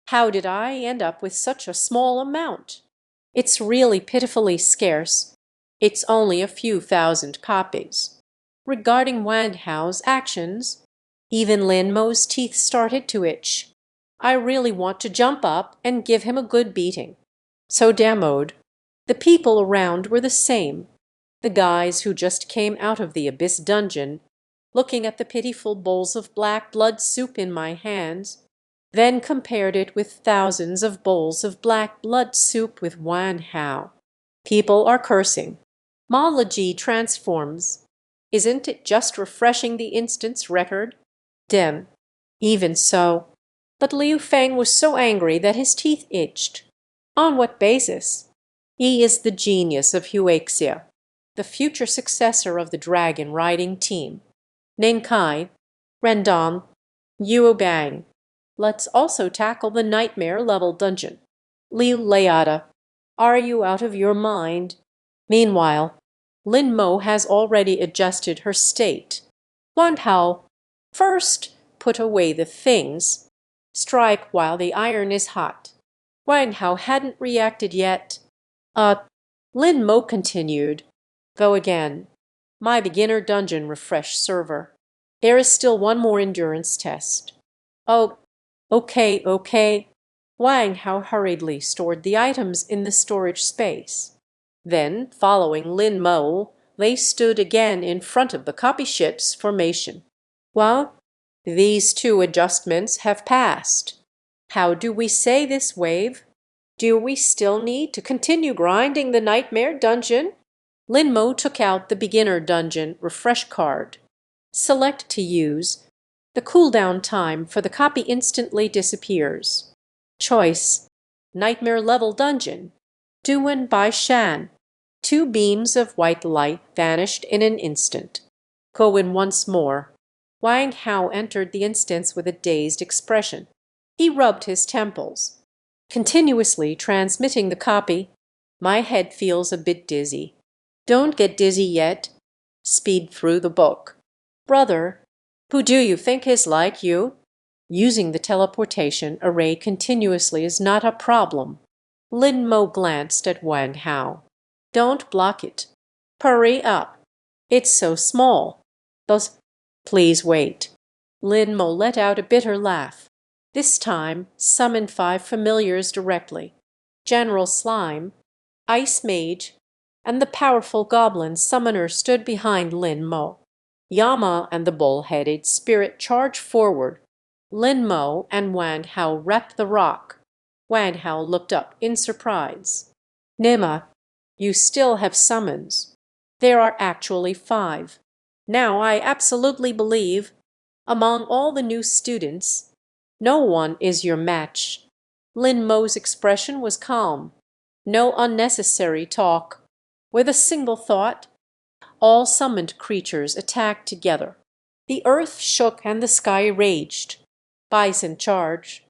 How did I end up with such a small amount? It's really pitifully scarce. It's only a few thousand copies. Regarding Wan Hao's actions, even Lin Mo's teeth started to itch. I really want to jump up and give him a good beating. So demoed. The people around were the same. The guys who just came out of the abyss dungeon, looking at the pitiful bowls of black blood soup in my hands, then compared it with thousands of bowls of black blood soup with Wan Hao. People are cursing. Mology transforms. Isn't it just refreshing the instance record? Dem. Even so. But Liu Feng was so angry that his teeth itched. On what basis? He is the genius of Huaxia, the future successor of the dragon riding team. Nenkai, Rendong, Yuobang. Let's also tackle the nightmare level dungeon. Liu Leata, are you out of your mind? Meanwhile, Lin Mo has already adjusted her state. Wan Hao, first put away the things. Strike while the iron is hot. Wan Hao hadn't reacted yet. Uh, Lin Mo continued. Go again. My beginner dungeon refresh server. There is still one more endurance test. Oh, okay. Wang Hao hurriedly stored the items in the storage space. Then, following Lin Mo, they stood again in front of the copy ship's formation. Well, these two adjustments have passed. How do we say this, Wave? Do we still need to continue grinding the nightmare dungeon? Lin Mo took out the beginner dungeon refresh card. Select to use. The cooldown time for the copy instantly disappears. Choice: Nightmare level dungeon. Duan by Shan. Two beams of white light vanished in an instant. Go in once more. Wang Hao entered the instance with a dazed expression. He rubbed his temples. Continuously transmitting the copy. My head feels a bit dizzy. Don't get dizzy yet. Speed through the book. Brother, who do you think is like you? Using the teleportation array continuously is not a problem. Lin Mo glanced at Wang Hao. Don't block it. Hurry up. It's so small. Those. Please wait. Lin Mo let out a bitter laugh. This time, summon 5 familiars directly. General Slime, Ice Mage, and the powerful goblin summoner stood behind Lin Mo. Yama and the bull-headed spirit charged forward. Lin Mo and Wang Hao rapped the rock. Wang Hao looked up in surprise. Nima, you still have summons. There are actually 5. Now I absolutely believe, among all the new students, no one is your match. Lin Mo's expression was calm. No unnecessary talk. With a single thought, all summoned creatures attacked together. The earth shook and the sky raged. Bison charge.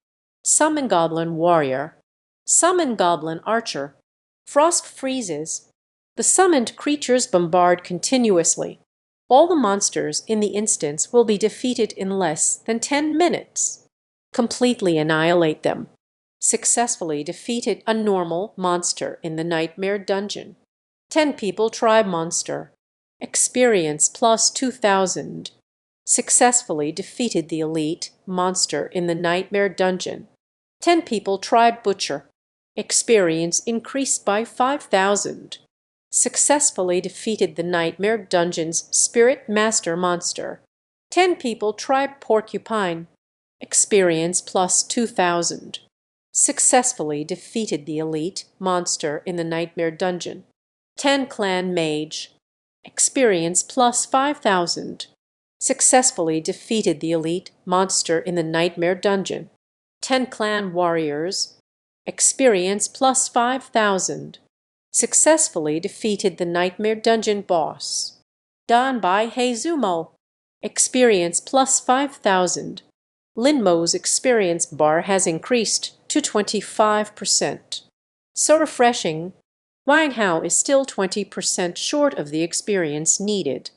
Summon goblin warrior. Summon goblin archer. Frost freezes. The summoned creatures bombard continuously. All the monsters in the instance will be defeated in less than 10 minutes. Completely annihilate them. Successfully defeated a normal monster in the nightmare dungeon. 10 people try monster. Experience plus 2,000. Successfully defeated the elite monster in the nightmare dungeon. 10 people tried butcher. Experience increased by 5,000. Successfully defeated the nightmare dungeon's spirit master monster. 10 people tried porcupine. Experience plus 2,000. Successfully defeated the elite monster in the nightmare dungeon. 10 clan mage. Experience plus 5,000. Successfully defeated the elite monster in the nightmare dungeon. 10 clan warriors. Experience plus 5,000. Successfully defeated the nightmare dungeon boss. Done by Heizumo. Experience plus 5,000. Lin Mo's experience bar has increased to 25%. So refreshing. Wang Hao is still 20% short of the experience needed.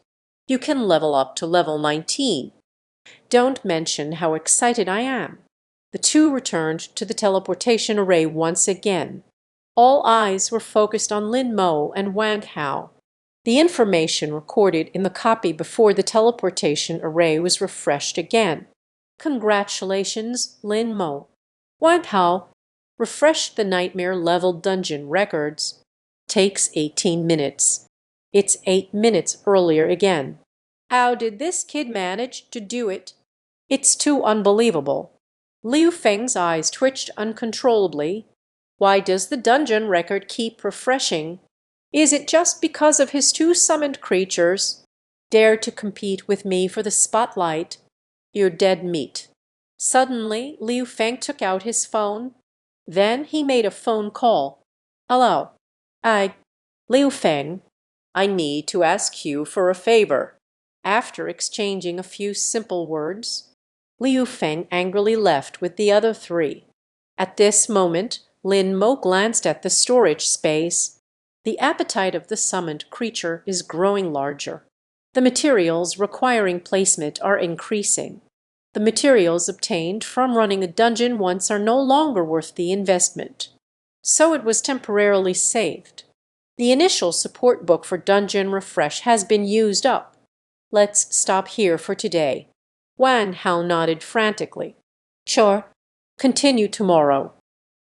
You can level up to level 19. Don't mention how excited I am. The two returned to the teleportation array once again. All eyes were focused on Lin Mo and Wang Hao. The information recorded in the copy before the teleportation array was refreshed again. Congratulations, Lin Mo. Wang Hao, refresh the nightmare level dungeon records. Takes 18 minutes. It's 8 minutes earlier again. How did this kid manage to do it? It's too unbelievable. Liu Feng's eyes twitched uncontrollably. Why does the dungeon record keep refreshing? Is it just because of his 2 summoned creatures? Dare to compete with me for the spotlight? You're dead meat. Suddenly, Liu Feng took out his phone. Then he made a phone call. Hello. Liu Feng, I need to ask you for a favor. After exchanging a few simple words, Liu Feng angrily left with the other 3. At this moment, Lin Mo glanced at the storage space. The appetite of the summoned creature is growing larger. The materials requiring placement are increasing. The materials obtained from running a dungeon once are no longer worth the investment. so it was temporarily saved. The initial support book for Dungeon Refresh has been used up. Let's stop here for today. Wang Hao nodded frantically. Sure. Continue tomorrow.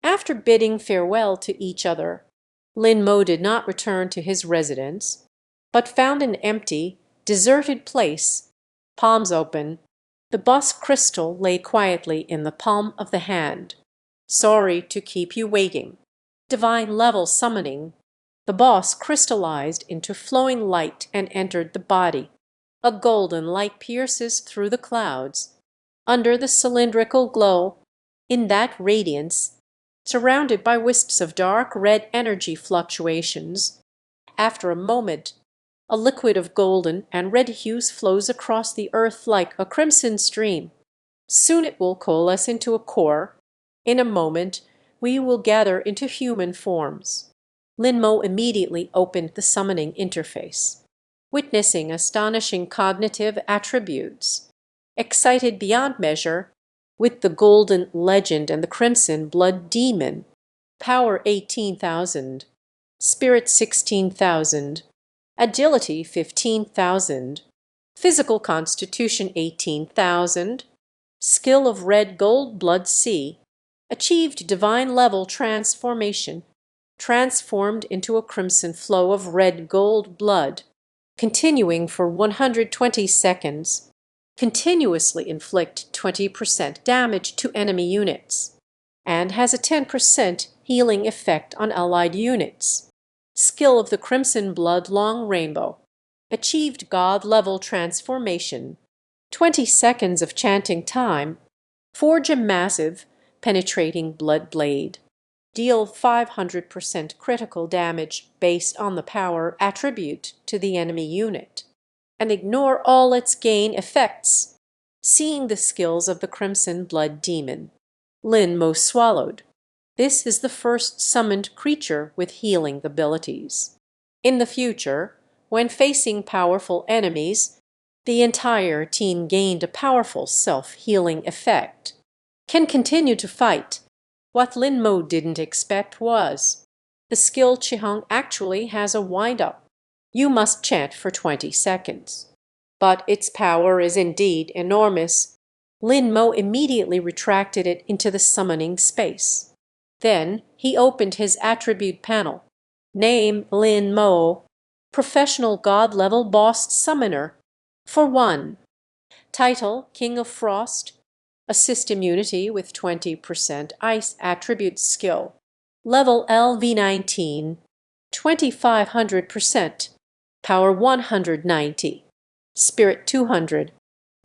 After bidding farewell to each other, Lin Mo did not return to his residence, but found an empty, deserted place, palms open. The boss crystal lay quietly in the palm of the hand. Sorry to keep you waiting. Divine level summoning. The boss crystallized into flowing light and entered the body. A golden light pierces through the clouds. Under the cylindrical glow, in that radiance, surrounded by wisps of dark red energy fluctuations, after a moment, a liquid of golden and red hues flows across the earth like a crimson stream. Soon it will coalesce into a core. In a moment, we will gather into human forms. Lin Mo immediately opened the summoning interface, witnessing astonishing cognitive attributes. Excited beyond measure, with the golden legend and the crimson blood demon, power 18,000, spirit 16,000, agility 15,000, physical constitution 18,000, skill of red gold blood C, achieved divine level transformation, transformed into a crimson flow of red gold blood, continuing for 120 seconds, continuously inflict 20% damage to enemy units, and has a 10% healing effect on allied units. Skill of the Crimson Blood Long Rainbow. Achieved God-level transformation. 20 seconds of chanting time. Forge a massive, penetrating blood blade. Deal 500% critical damage based on the power attribute to the enemy unit, and ignore all its gain effects. Seeing the skills of the Crimson Blood Demon, Lin Mo swallowed. This is the first summoned creature with healing abilities. In the future, when facing powerful enemies, the entire team gained a powerful self-healing effect. Can continue to fight. What Lin Mo didn't expect was, the skill Qihang actually has a wind-up. You must chant for 20 seconds. But its power is indeed enormous. Lin Mo immediately retracted it into the summoning space. Then he opened his attribute panel. Name Lin Mo, professional god-level boss summoner. For 1. Title King of Frost. Assist immunity with 20% ice attribute skill. Level LV19, 2500%. Power 190. Spirit 200.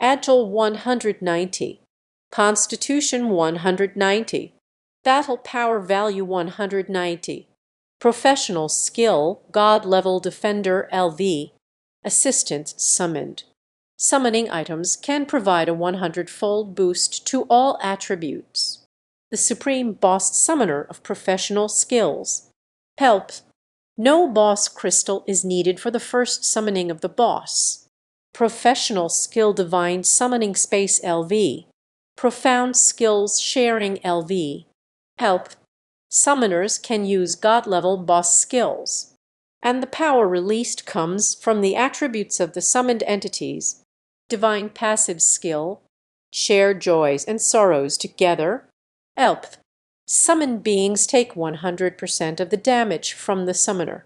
Agile 190. Constitution 190. Battle power value 190. Professional skill God level defender LV. Assistance summoned. Summoning items can provide a 100-fold boost to all attributes. The Supreme Boss Summoner of Professional Skills. Help. No boss crystal is needed for the first summoning of the boss. Professional Skill Divine Summoning Space LV. Profound Skills Sharing LV. Help. Summoners can use God-level boss skills, and the power released comes from the attributes of the summoned entities. Divine passive skill, share joys and sorrows together. Help. Summoned beings take 100% of the damage from the summoner.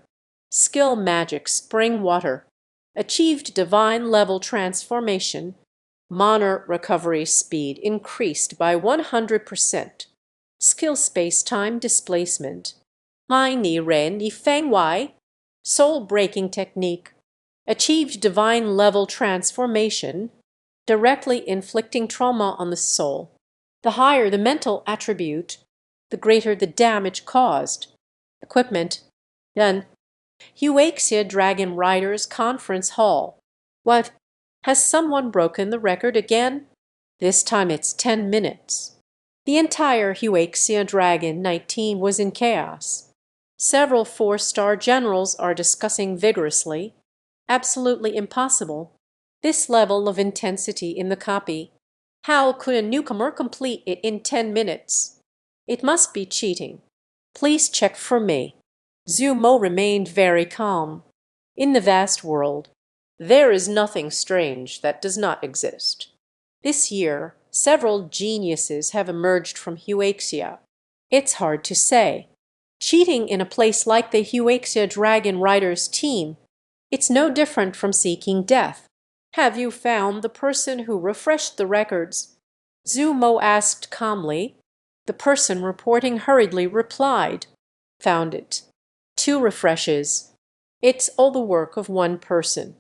Skill magic spring water. Achieved divine level transformation. Moner recovery speed increased by 100%. Skill space time displacement. Hai Ni Ren Ni Feng Wai. Soul breaking technique. Achieved divine level transformation, directly inflicting trauma on the soul. The higher the mental attribute, the greater the damage caused. Equipment. Done. Huaxia Dragon Riders Conference Hall. What? Has someone broken the record again? This time it's 10 minutes. The entire Huaxia Dragon Night team was in chaos. Several 4-star generals are discussing vigorously. Absolutely impossible. This level of intensity in the copy. How could a newcomer complete it in 10 minutes? It must be cheating. Please check for me. Zhu Mo remained very calm. In the vast world, there is nothing strange that does not exist. This year, several geniuses have emerged from Huaxia. It's hard to say. Cheating in a place like the Huaxia Dragon Riders team, it's no different from seeking death. Have you found the person who refreshed the records? Zhu Mo asked calmly. The person reporting hurriedly replied, "Found it. 2 refreshes. It's all the work of one person."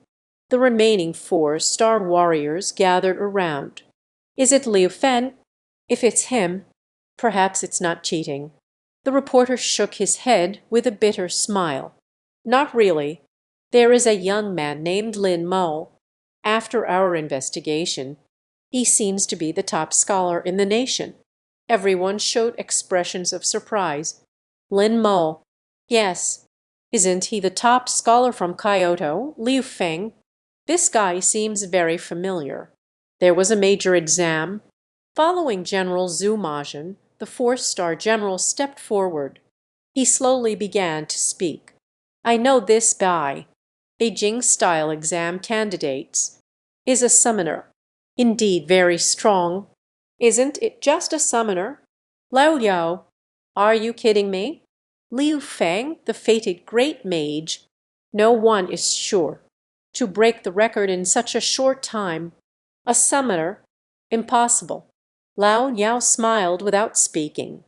The remaining 4 star warriors gathered around. "Is it Liu Fen? If it's him, perhaps it's not cheating." The reporter shook his head with a bitter smile. "Not really. There is a young man named Lin Mo. After our investigation, he seems to be the top scholar in the nation." Everyone showed expressions of surprise. "Lin Mo. Yes. Isn't he the top scholar from Kyoto, Liu Feng? This guy seems very familiar. There was a major exam." Following General Zhu Majin, the 4-star general stepped forward. He slowly began to speak. "I know this guy. Beijing-style exam candidates. Is a summoner. Indeed very strong. Isn't it just a summoner? Lao Yao. Are you kidding me? Liu Feng, the fated great mage. No one is sure. To break the record in such a short time. A summoner? Impossible." Lao Yao smiled without speaking.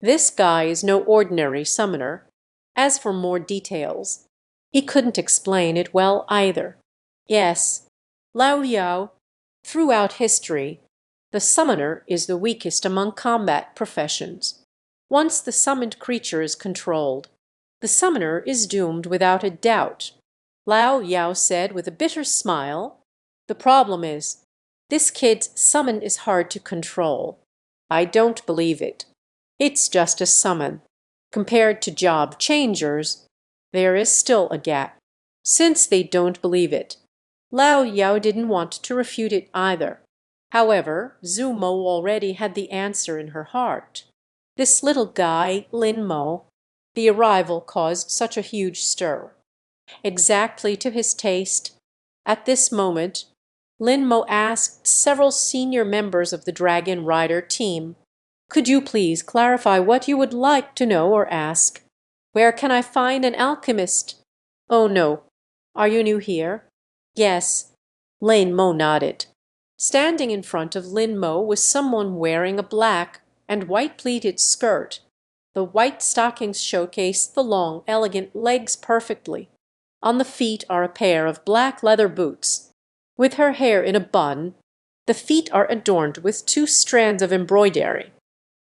"This guy is no ordinary summoner. As for more details, he couldn't explain it well either. Yes, Lao Yao, throughout history, the summoner is the weakest among combat professions. Once the summoned creature is controlled, the summoner is doomed without a doubt." Lao Yao said with a bitter smile, "The problem is, this kid's summon is hard to control. I don't believe it. It's just a summon. Compared to job changers, there is still a gap. Since they don't believe it, Lao Yao didn't want to refute it either. However, Zhu Mo already had the answer in her heart. This little guy, Lin Mo, the arrival caused such a huge stir. Exactly to his taste. At this moment, Lin Mo asked several senior members of the Dragon Rider team, "Could you please clarify what you would like to know or ask? Where can I find an alchemist? Oh no. Are you new here?" "Yes." Lin Mo nodded. Standing in front of Lin Mo was someone wearing a black and white pleated skirt. The white stockings showcased the long, elegant legs perfectly. On the feet are a pair of black leather boots. With her hair in a bun, the feet are adorned with 2 strands of embroidery.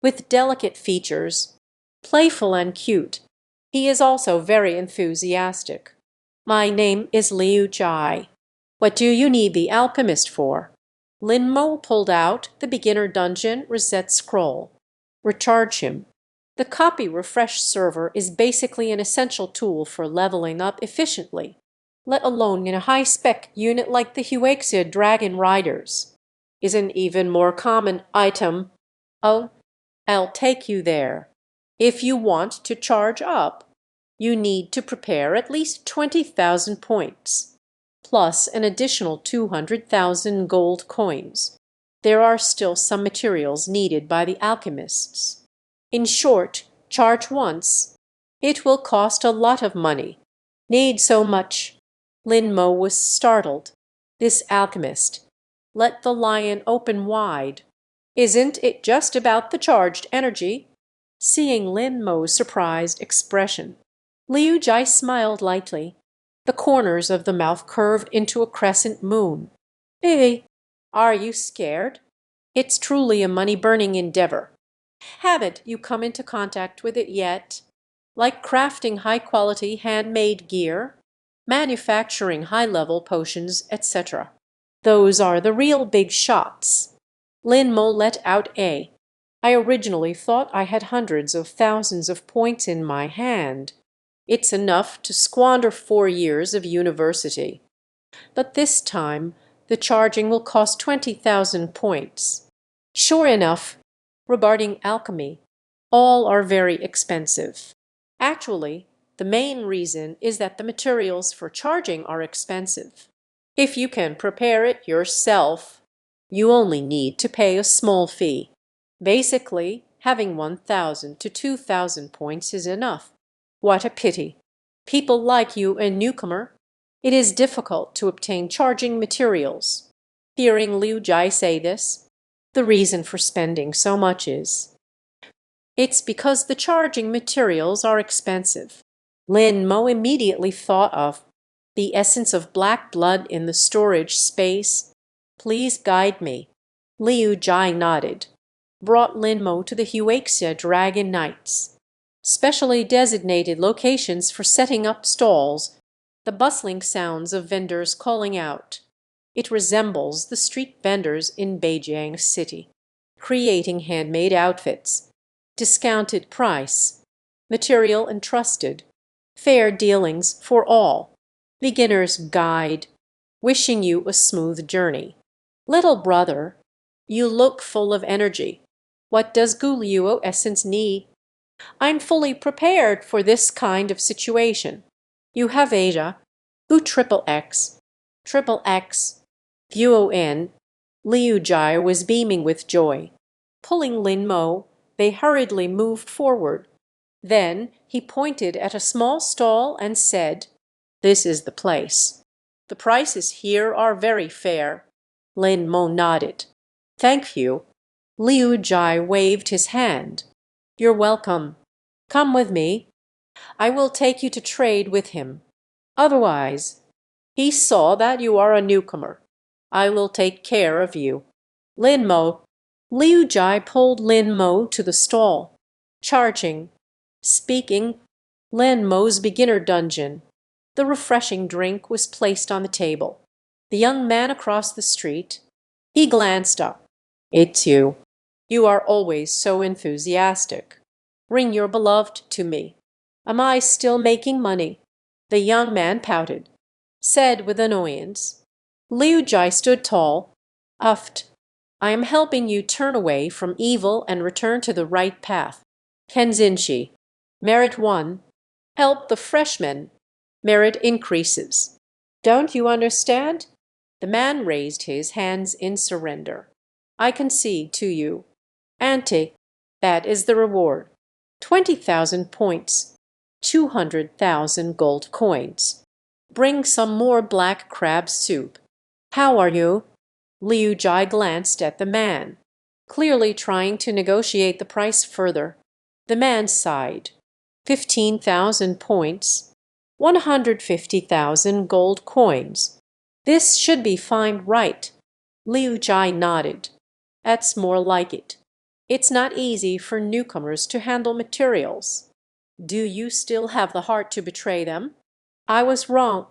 With delicate features, playful and cute, he is also very enthusiastic. "My name is Liu Jai. What do you need the alchemist for?" Lin Mo pulled out the beginner dungeon reset scroll. "Recharge him. The copy refresh server is basically an essential tool for leveling up efficiently, let alone in a high-spec unit like the Huaxia Dragon Riders. Is an even more common item. Oh, I'll take you there. If you want to charge up, you need to prepare at least 20,000 points, plus an additional 200,000 gold coins. There are still some materials needed by the alchemists. In short, charge once. It will cost a lot of money. Need so much." Lin Mo was startled. This alchemist. Let the lion open wide. Isn't it just about the charged energy? Seeing Lin Mo's surprised expression, Liu Jai smiled lightly. The corners of the mouth curved into a crescent moon. "Eh, are you scared? It's truly a money-burning endeavor. Haven't you come into contact with it yet? Like crafting high-quality handmade gear, manufacturing high-level potions, etc. Those are the real big shots." Lin Mo let out a. "I originally thought I had hundreds of thousands of points in my hand. It's enough to squander 4 years of university. But this time the charging will cost 20,000 points." Sure enough, regarding alchemy, All are very expensive. Actually, the main reason is that the materials for charging are expensive. If you can prepare it yourself, you only need to pay a small fee. Basically, having 1,000 to 2,000 points is enough. What a pity. People like you, a newcomer. It is difficult to obtain charging materials. Hearing Liu Jai say this, the reason for spending so much is, it's because the charging materials are expensive. Lin Mo immediately thought of the essence of black blood in the storage space. Please guide me. Liu Jai nodded, brought Lin Mo to the Huaxia Dragon Knights, specially designated locations for setting up stalls, the bustling sounds of vendors calling out. It resembles the street vendors in Beijing City, creating handmade outfits, discounted price, material entrusted, fair dealings for all, beginner's guide, wishing you a smooth journey. Little brother, you look full of energy. What does Gulio Essence need? I'm fully prepared for this kind of situation. You have Asia, who triple X, triple X, VUON. Liu Jai was beaming with joy. Pulling Lin Mo, they hurriedly moved forward. Then he pointed at a small stall and said, "This is the place. The prices here are very fair." Lin Mo nodded. "Thank you." Liu Jai waved his hand. "You're welcome. Come with me. I will take you to trade with him. Otherwise, he saw that you are a newcomer. I will take care of you." Lin Mo. Liu Jai pulled Lin Mo to the stall. Charging. Speaking. Lin Mo's beginner dungeon. The refreshing drink was placed on the table. The young man across the street. He glanced up. "It's you. You are always so enthusiastic. Bring your beloved to me. Am I still making money?" The young man pouted, said with annoyance. Liu Jai stood tall, uffed. "I am helping you turn away from evil and return to the right path. Kenzinshi. Merit 1. Help the freshmen. Merit increases. Don't you understand?" The man raised his hands in surrender. "I concede to you. Ante, that is the reward. 20,000 points. 200,000 gold coins. Bring some more black crab soup. How are you?" Liu Jai glanced at the man, clearly trying to negotiate the price further. The man sighed. 15,000 points. 150,000 gold coins. This should be fine, right? Liu Jai nodded. That's more like it. It's not easy for newcomers to handle materials. Do you still have the heart to betray them? I was wrong.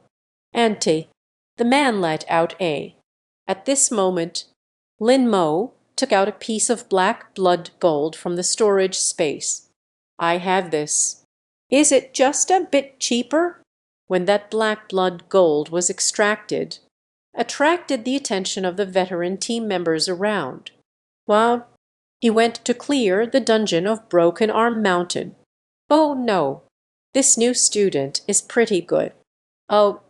Ante. The man let out a. At this moment, Lin Mo took out a piece of black blood gold from the storage space. I have this. Is it just a bit cheaper? When that black blood gold was extracted, attracted the attention of the veteran team members around. Well, he went to clear the dungeon of Broken Arm Mountain. Oh no, this new student is pretty good. Oh,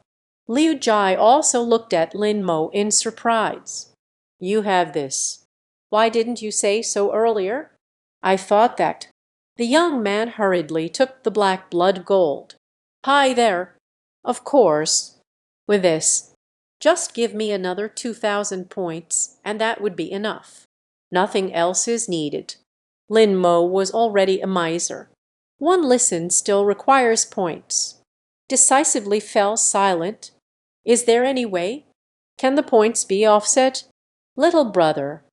Liu Jai also looked at Lin Mo in surprise. You have this. Why didn't you say so earlier? I thought that. The young man hurriedly took the black blood gold. Hi there. Of course. With this, just give me another 2,000 points, and that would be enough. Nothing else is needed. Lin Mo was already a miser. One listen still requires points. Decisively fell silent. Is there any way? Can the points be offset? Little brother,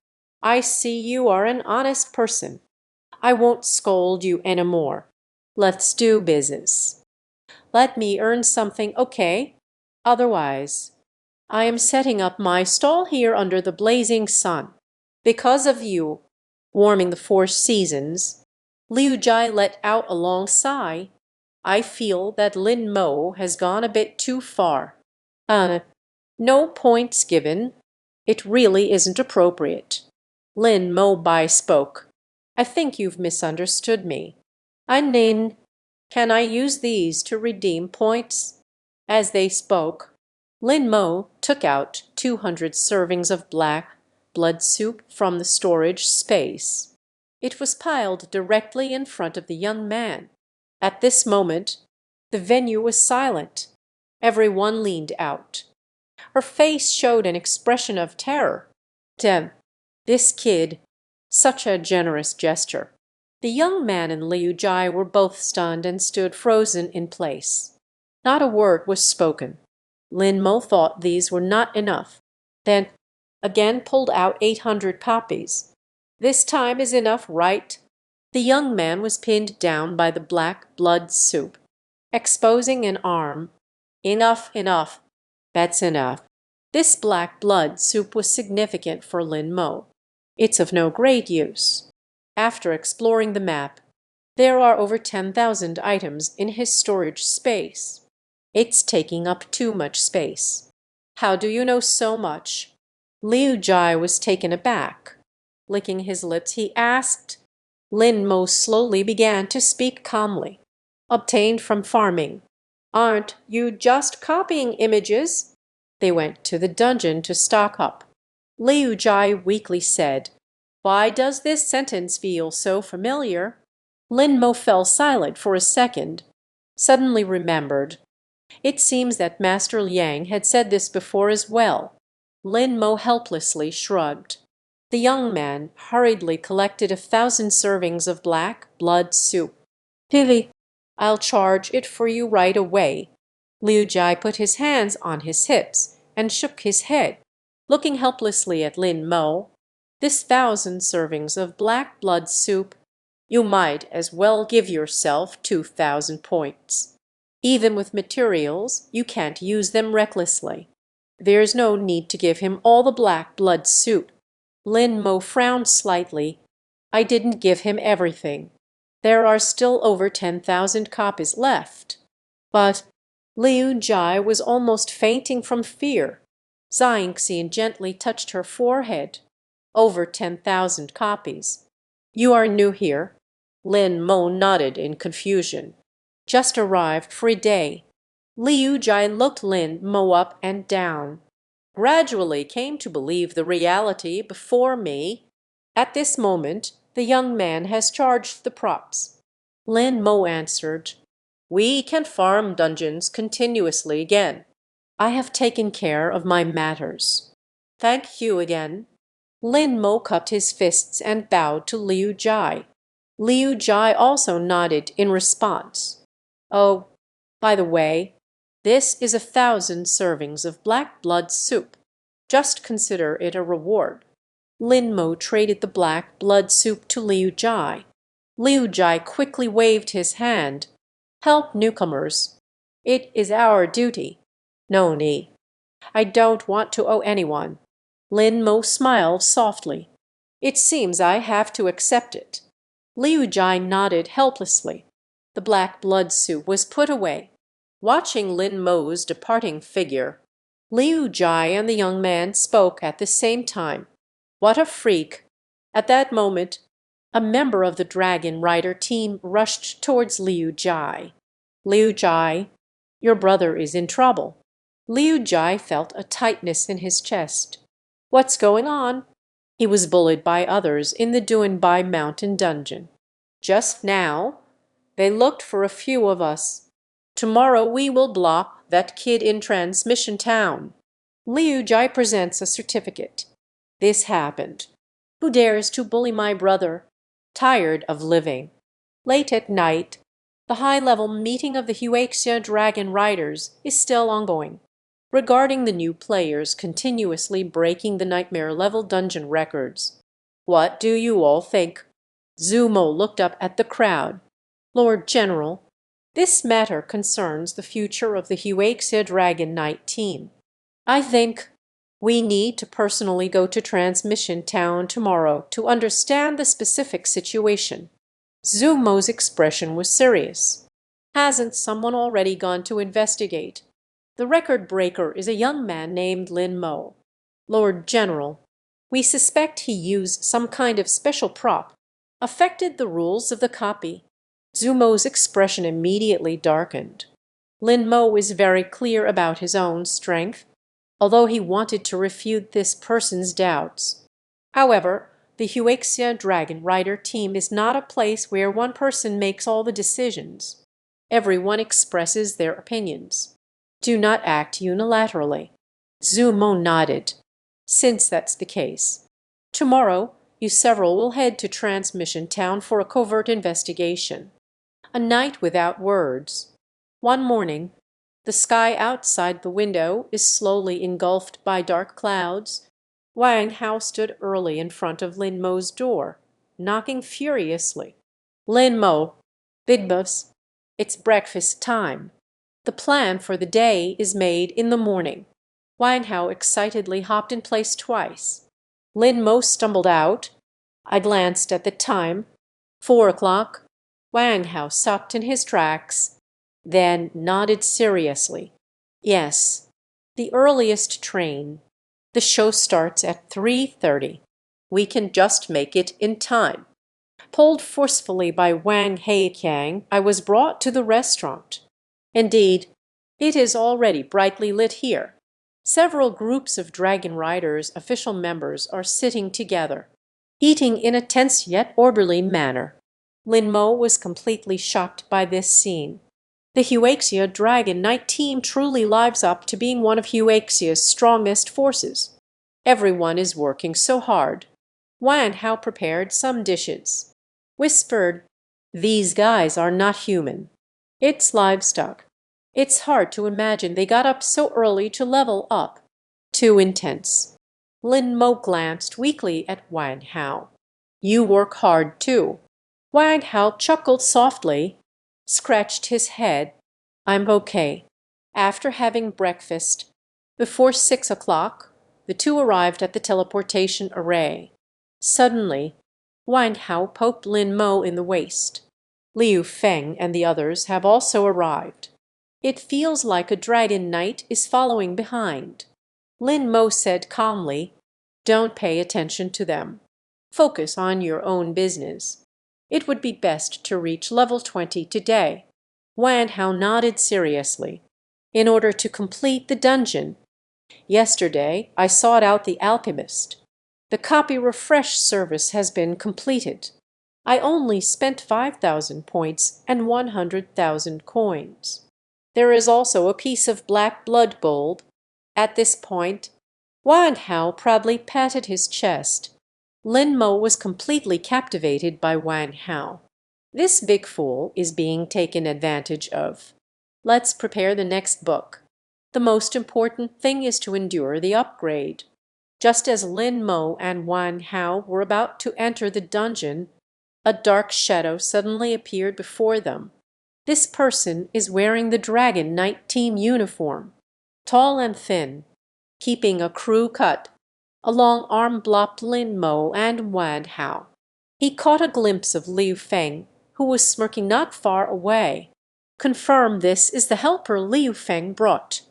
I see you are an honest person. I won't scold you any more. Let's do business. Let me earn something, okay? Otherwise, I am setting up my stall here under the blazing sun. Because of you, warming the 4 seasons. Liu Jai let out a long sigh. I feel that Lin Mo has gone a bit too far. No points given. It really isn't appropriate. Lin Mo Bai spoke. I think you've misunderstood me. I'm Lin. Can I use these to redeem points?" As they spoke, Lin Mo took out 200 servings of black blood soup from the storage space. It was piled directly in front of the young man. At this moment, the venue was silent. Everyone leaned out. Her face showed an expression of terror. Damn, this kid, such a generous gesture. The young man and Liu Jai were both stunned and stood frozen in place. Not a word was spoken. Lin Mo thought these were not enough, then again pulled out 800 copies. "This time is enough, right?" The young man was pinned down by the black blood soup, exposing an arm. "Enough, enough. That's enough." This black blood soup was significant for Lin Mo. "It's of no great use." After exploring the map, there are over 10,000 items in his storage space. "It's taking up too much space." "How do you know so much?" Liu Jai was taken aback. Licking his lips, he asked. Lin Mo slowly began to speak calmly. "Obtained from farming." "Aren't you just copying images?" They went to the dungeon to stock up. Liu Jai weakly said, "Why does this sentence feel so familiar?" Lin Mo fell silent for a second, suddenly remembered. It seems that Master Liang had said this before as well. Lin Mo helplessly shrugged. The young man hurriedly collected 1,000 servings of black blood soup. "Pili, I'll charge it for you right away." Liu Jai put his hands on his hips and shook his head, looking helplessly at Lin Mo. "This 1,000 servings of black blood soup, you might as well give yourself 2,000 points. Even with materials, you can't use them recklessly. There's no need to give him all the black blood soup." Lin Mo frowned slightly. "I didn't give him everything. There are still over 10,000 copies left." But Liu Jai was almost fainting from fear. Zhangxian gently touched her forehead. "Over 10,000 copies. You are new here?" Lin Mo nodded in confusion. "Just arrived for a day." Liu Jai looked Lin Mo up and down. "Gradually came to believe the reality before me." At this moment, the young man has charged the props. Lin Mo answered, "We can farm dungeons continuously again. I have taken care of my matters." "Thank you again." Lin Mo cupped his fists and bowed to Liu Jai. Liu Jai also nodded in response. "Oh, by the way, this is 1,000 servings of black blood soup. Just consider it a reward." Lin Mo traded the black blood soup to Liu Jai. Liu Jai quickly waved his hand. "Help newcomers. It is our duty. No need. I don't want to owe anyone." Lin Mo smiled softly. "It seems I have to accept it." Liu Jai nodded helplessly. The black blood soup was put away. Watching Lin Mo's departing figure, Liu Jai and the young man spoke at the same time. "What a freak!" At that moment, a member of the Dragon Rider team rushed towards Liu Jai. "Liu Jai, your brother is in trouble." Liu Jai felt a tightness in his chest. "What's going on?" He was bullied by others in the Duanbai Mountain dungeon. "Just now, they looked for a few of us. Tomorrow we will block that kid in Transmission Town." Liu Jai presents a certificate. "This happened. Who dares to bully my brother? Tired of living." Late at night, the high-level meeting of the Huaxia Dragon Riders is still ongoing, regarding the new players continuously breaking the nightmare-level dungeon records. "What do you all think?" Zumo looked up at the crowd. "Lord General, this matter concerns the future of the Huaxia Dragon Knight team. I think we need to personally go to Transmission Town tomorrow to understand the specific situation." Zumo's expression was serious. "Hasn't someone already gone to investigate? The record breaker is a young man named Lin Mo. Lord General, we suspect he used some kind of special prop affected the rules of the copy. Zumo's expression immediately darkened. Lin Mo is very clear about his own strength, although he wanted to refute this person's doubts. However, the Huexia Dragon Rider team is not a place where one person makes all the decisions. Everyone expresses their opinions. Do not act unilaterally. Zumo nodded. Since that's the case, tomorrow you several will head to Transmission Town for a covert investigation. A night without words. One morning, the sky outside the window is slowly engulfed by dark clouds. Wang Hao stood early in front of Lin Mo's door, knocking furiously. Lin Mo, Big Boss, it's breakfast time. The plan for the day is made in the morning. Wang Hao excitedly hopped in place twice. Lin Mo stumbled out. I glanced at the time. 4 o'clock. Wang Hao stopped in his tracks, then nodded seriously. Yes, the earliest train. The show starts at 3:30. We can just make it in time. Pulled forcefully by Wang Heiqiang, I was brought to the restaurant. Indeed, it is already brightly lit here. Several groups of Dragon Riders' official members are sitting together, eating in a tense yet orderly manner. Lin Mo was completely shocked by this scene. The Huexia Dragon Knight team truly lives up to being one of Huexia's strongest forces. Everyone is working so hard. Wan Hao prepared some dishes. Whispered, "These guys are not human. It's livestock. It's hard to imagine they got up so early to level up. Too intense." Lin Mo glanced weakly at Wang Hao. "You work hard too." Wang Hao chuckled softly, scratched his head. "I'm okay." After having breakfast, before 6 o'clock, the two arrived at the teleportation array. Suddenly, Wang Hao poked Lin Mo in the waist. "Liu Feng and the others have also arrived. It feels like a dragon knight is following behind." Lin Mo said calmly, "Don't pay attention to them. Focus on your own business. It would be best to reach level 20 today." Wang Hao nodded seriously. "In order to complete the dungeon. Yesterday I sought out the alchemist. The copy refresh service has been completed. I only spent 5,000 points and 100,000 coins. There is also a piece of black blood bulb." At this point, Wang Hao proudly patted his chest. Lin Mo was completely captivated by Wang Hao. This big fool is being taken advantage of. Let's prepare the next book. The most important thing is to endure the upgrade. Just as Lin Mo and Wang Hao were about to enter the dungeon, a dark shadow suddenly appeared before them. This person is wearing the Dragon Knight team uniform, tall and thin, keeping a crew cut. A long arm blocked Lin Mo and Wang Hao. He caught a glimpse of Liu Feng, who was smirking not far away. "Confirm this is the helper Liu Feng brought.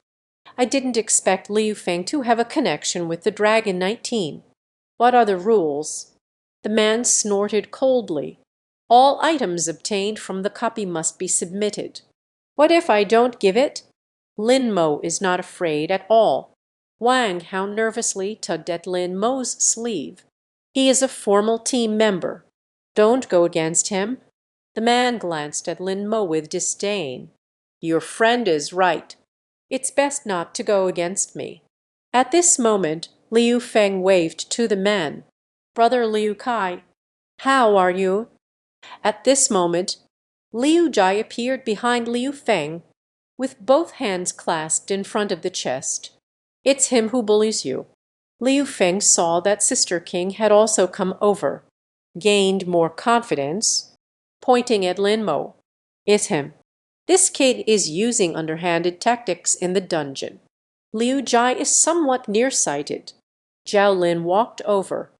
I didn't expect Liu Feng to have a connection with the Dragon Knight team. What are the rules?" The man snorted coldly. "All items obtained from the copy must be submitted." "What if I don't give it?" Lin Mo is not afraid at all. Wang Hao nervously tugged at Lin Mo's sleeve. "He is a formal team member. Don't go against him." The man glanced at Lin Mo with disdain. "Your friend is right. It's best not to go against me." At this moment, Liu Feng waved to the man. "Brother Liu Kai, how are you?" At this moment, Liu Jai appeared behind Liu Feng, with both hands clasped in front of the chest. "It's him who bullies you." Liu Feng saw that Sister King had also come over, gained more confidence, pointing at Lin Mo. "It's him. This kid is using underhanded tactics in the dungeon." Liu Jai is somewhat nearsighted. Zhao Lin walked over.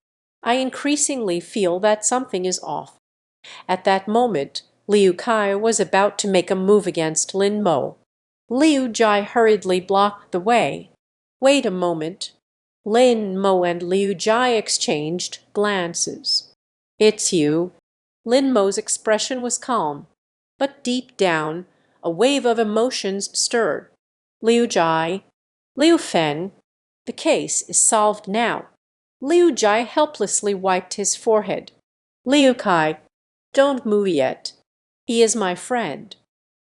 "I increasingly feel that something is off." At that moment, Liu Kai was about to make a move against Lin Mo. Liu Jai hurriedly blocked the way. "Wait a moment." Lin Mo and Liu Jai exchanged glances. "It's you." Lin Mo's expression was calm, but deep down a wave of emotions stirred. Liu Jai, Liu Feng, the case is solved now. Liu Jai helplessly wiped his forehead. Liu Kai, don't move yet. He is my friend.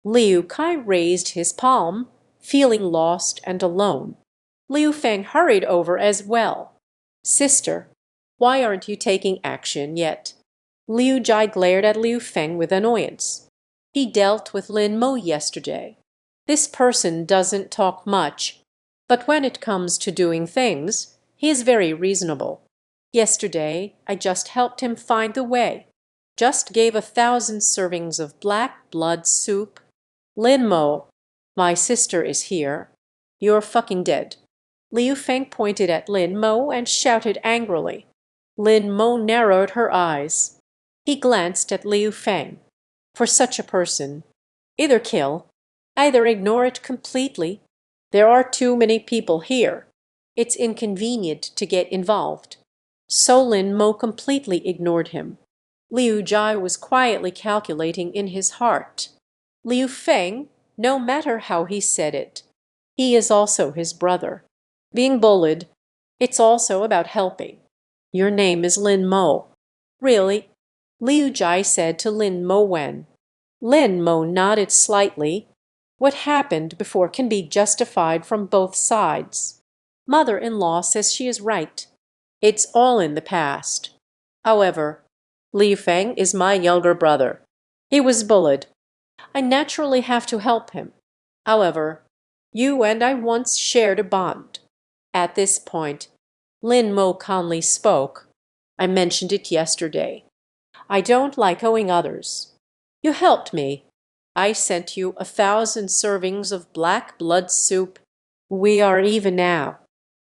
Liu Kai raised his palm, feeling lost and alone. Liu Feng hurried over as well. Sister, why aren't you taking action yet? Liu Jai glared at Liu Feng with annoyance. He dealt with Lin Mo yesterday. This person doesn't talk much, but when it comes to doing things, he is very reasonable. Yesterday, I just helped him find the way. Just gave 1,000 servings of black blood soup. Lin Mo, my sister is here. You're fucking dead. Liu Feng pointed at Lin Mo and shouted angrily. Lin Mo narrowed her eyes. He glanced at Liu Feng. For such a person, either kill, either ignore it completely. There are too many people here. It's inconvenient to get involved. So Lin Mo completely ignored him. Liu Jai was quietly calculating in his heart. Liu Feng, no matter how he said it, he is also his brother. Being bullied, it's also about helping. Your name is Lin Mo. Really? Liu Jai said to Lin Mo when. Lin Mo nodded slightly. What happened before can be justified from both sides. Mother-in-law says she is right. It's all in the past. However, Li Feng is my younger brother. He was bullied. I naturally have to help him. However, you and I once shared a bond. At this point, Lin Mo calmly spoke. I mentioned it yesterday. I don't like owing others. You helped me. I sent you 1,000 servings of black blood soup. We are even now.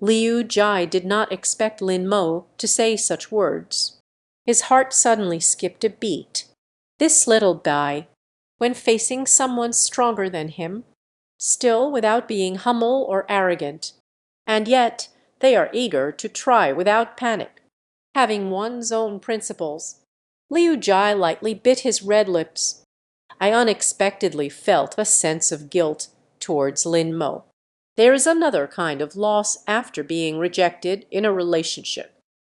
Liu Jai did not expect Lin Mo to say such words. His heart suddenly skipped a beat. This little guy, when facing someone stronger than him, still without being humble or arrogant, and yet they are eager to try without panic, having one's own principles. Liu Jai lightly bit his red lips. I unexpectedly felt a sense of guilt towards Lin Mo. There is another kind of loss after being rejected in a relationship.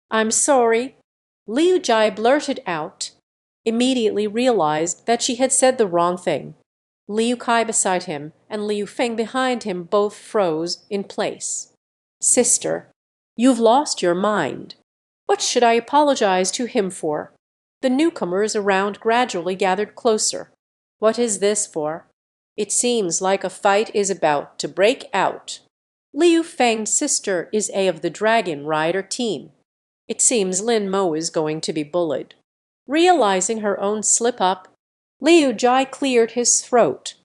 I'm sorry. Liu Jai blurted out, immediately realized that she had said the wrong thing. Liu Kai beside him and Liu Feng behind him both froze in place. Sister, you've lost your mind. What should I apologize to him for? The newcomers around gradually gathered closer. What is this for? It seems like a fight is about to break out. Liu Feng's sister is a of the Dragon Rider team. It seems Lin Mo is going to be bullied. Realizing her own slip-up, Liu Jai cleared his throat.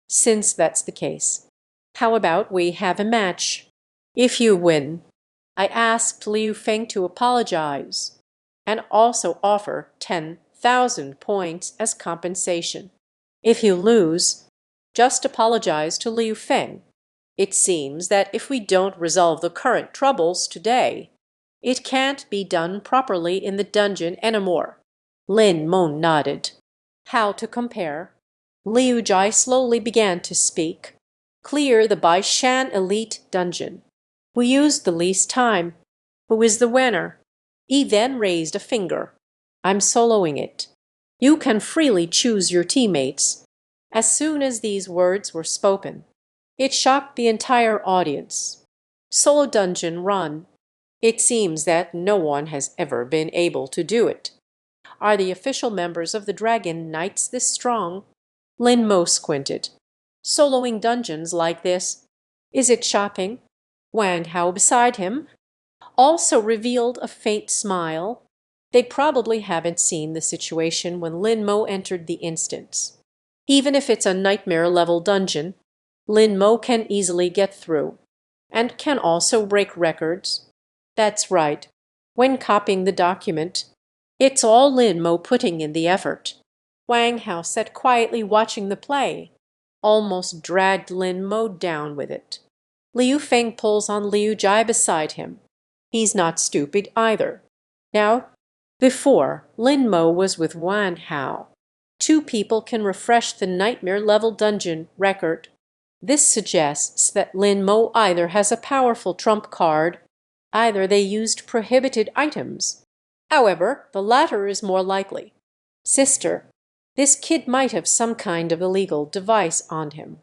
Since that's the case, how about we have a match? If you win, I asked Liu Feng to apologize and also offer 10,000 points as compensation. If you lose, just apologize to Liu Feng. It seems that if we don't resolve the current troubles today, it can't be done properly in the dungeon anymore. Lin Mo nodded. How to compare? Liu Jai slowly began to speak. Clear the Baishan Elite Dungeon. Who used the least time? Who is the winner? He then raised a finger. I'm soloing it. You can freely choose your teammates. As soon as these words were spoken, it shocked the entire audience. Solo dungeon run. It seems that no one has ever been able to do it. Are the official members of the Dragon Knights this strong? Lin Mo squinted. Soloing dungeons like this, is it shocking? Wang Hao beside him also revealed a faint smile. They probably haven't seen the situation when Lin Mo entered the instance. Even if it's a nightmare-level dungeon, Lin Mo can easily get through, and can also break records. That's right. When copying the document, it's all Lin Mo putting in the effort. Wang Hao sat quietly watching the play, almost dragged Lin Mo down with it. Liu Feng pulls on Liu Jai beside him. He's not stupid either. Now, Before, Lin Mo was with Wan Hao. Two people can refresh the nightmare level dungeon record. This suggests that Lin Mo either has a powerful trump card, either they used prohibited items. However, the latter is more likely. Sister, this kid might have some kind of illegal device on him.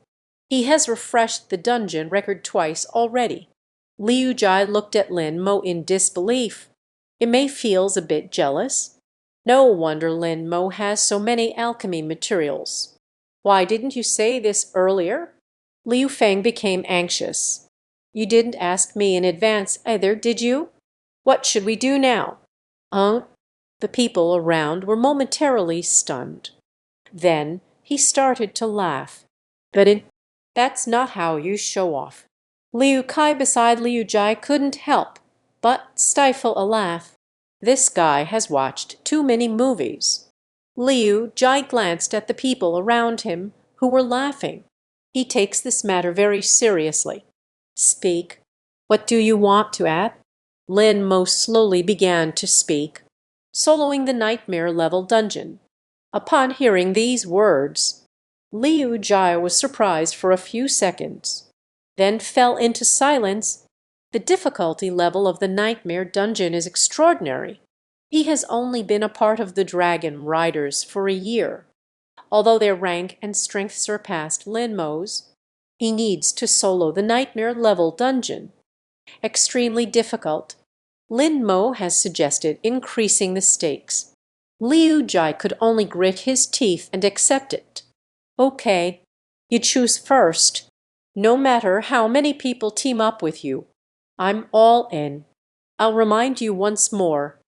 He has refreshed the dungeon record twice already. Liu Jai looked at Lin Mo in disbelief. It may feels a bit jealous. No wonder Lin Mo has so many alchemy materials. Why didn't you say this earlier? Liu Feng became anxious. You didn't ask me in advance either, did you? What should we do now? Huh? The people around were momentarily stunned. Then he started to laugh. That's not how you show off. Liu Kai beside Liu Jai couldn't help but stifle a laugh. This guy has watched too many movies. Liu Jai glanced at the people around him who were laughing. He takes this matter very seriously. Speak. What do you want to add? Lin Mo slowly began to speak, soloing the nightmare level dungeon. Upon hearing these words, Liu Jai was surprised for a few seconds, then fell into silence. The difficulty level of the nightmare dungeon is extraordinary. He has only been a part of the Dragon Riders for a year. Although their rank and strength surpassed Lin Mo's, he needs to solo the nightmare level dungeon. Extremely difficult. Lin Mo has suggested increasing the stakes. Liu Jai could only grit his teeth and accept it. Okay, you choose first. No matter how many people team up with you, I'm all in. I'll remind you once more.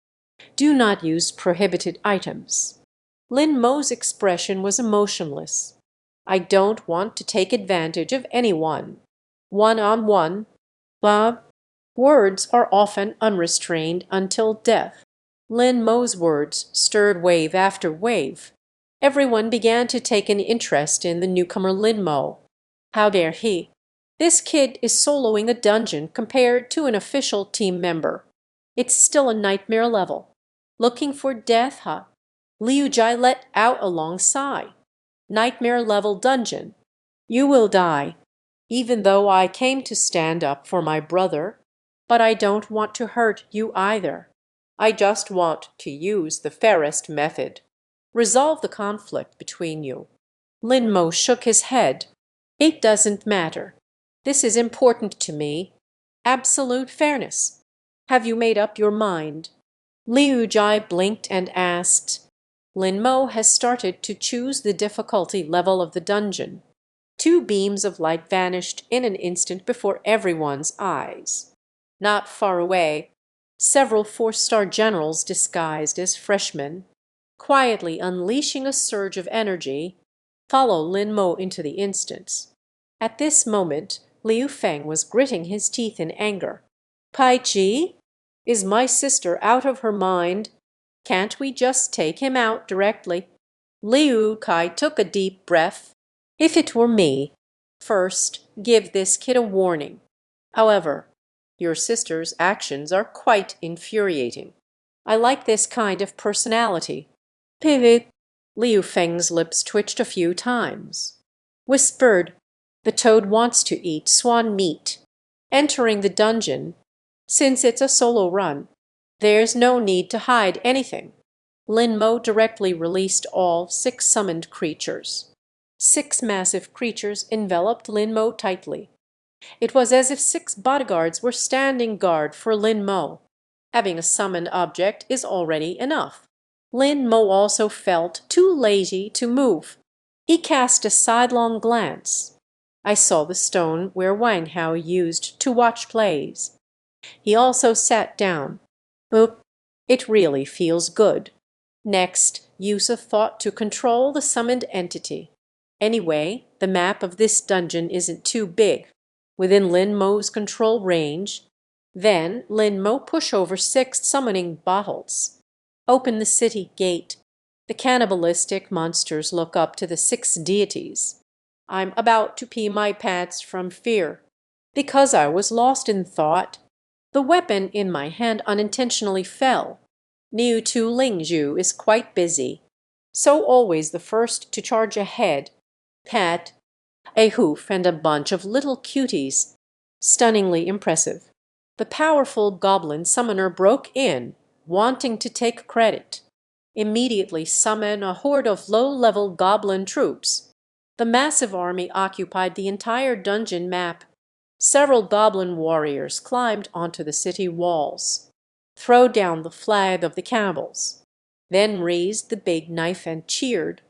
Do not use prohibited items. Lin Mo's expression was emotionless. I don't want to take advantage of anyone. One-on-one, Bob. Words are often unrestrained until death. Lin Mo's words stirred wave after wave. Everyone began to take an interest in the newcomer Lin Mo. How dare he? This kid is soloing a dungeon compared to an official team member. It's still a nightmare level. Looking for death, huh? Liu Jai let out a long sigh. Nightmare level dungeon. You will die. Even though I came to stand up for my brother, but I don't want to hurt you either. I just want to use the fairest method. Resolve the conflict between you. Lin Mo shook his head. It doesn't matter. This is important to me. Absolute fairness. Have you made up your mind? Liu Jai blinked and asked. Lin Mo has started to choose the difficulty level of the dungeon. Two beams of light vanished in an instant before everyone's eyes. Not far away, several four-star generals disguised as freshmen, quietly unleashing a surge of energy, follow Lin Mo into the instance. At this moment, Liu Feng was gritting his teeth in anger. Pai Chi? Is my sister out of her mind? Can't we just take him out directly? Liu Kai took a deep breath. If it were me, first give this kid a warning. However, your sister's actions are quite infuriating. I like this kind of personality. Pivot. Liu Feng's lips twitched a few times. Whispered, the toad wants to eat swan meat. Entering the dungeon, since it's a solo run, there's no need to hide anything. Lin Mo directly released all 6 summoned creatures. 6 massive creatures enveloped Lin Mo tightly. It was as if 6 bodyguards were standing guard for Lin Mo. Having a summoned object is already enough. Lin Mo also felt too lazy to move. He cast a sidelong glance. I saw the stone where Wang Hao used to watch plays. He also sat down. Boop. It really feels good. Next, use a thought to control the summoned entity. Anyway, the map of this dungeon isn't too big, within Lin Mo's control range. Then Lin Mo push over 6 summoning bottles. Open the city gate. The cannibalistic monsters look up to the 6 deities. I'm about to pee my pants from fear. Because I was lost in thought, the weapon in my hand unintentionally fell. Niu Tu Lingju is quite busy, so always the first to charge ahead, pat, a hoof and a bunch of little cuties, stunningly impressive. The powerful goblin summoner broke in, wanting to take credit. Immediately summon a horde of low-level goblin troops. The massive army occupied the entire dungeon map. Several goblin warriors climbed onto the city walls. Throw down the flag of the cannibals. Then raised the big knife and cheered.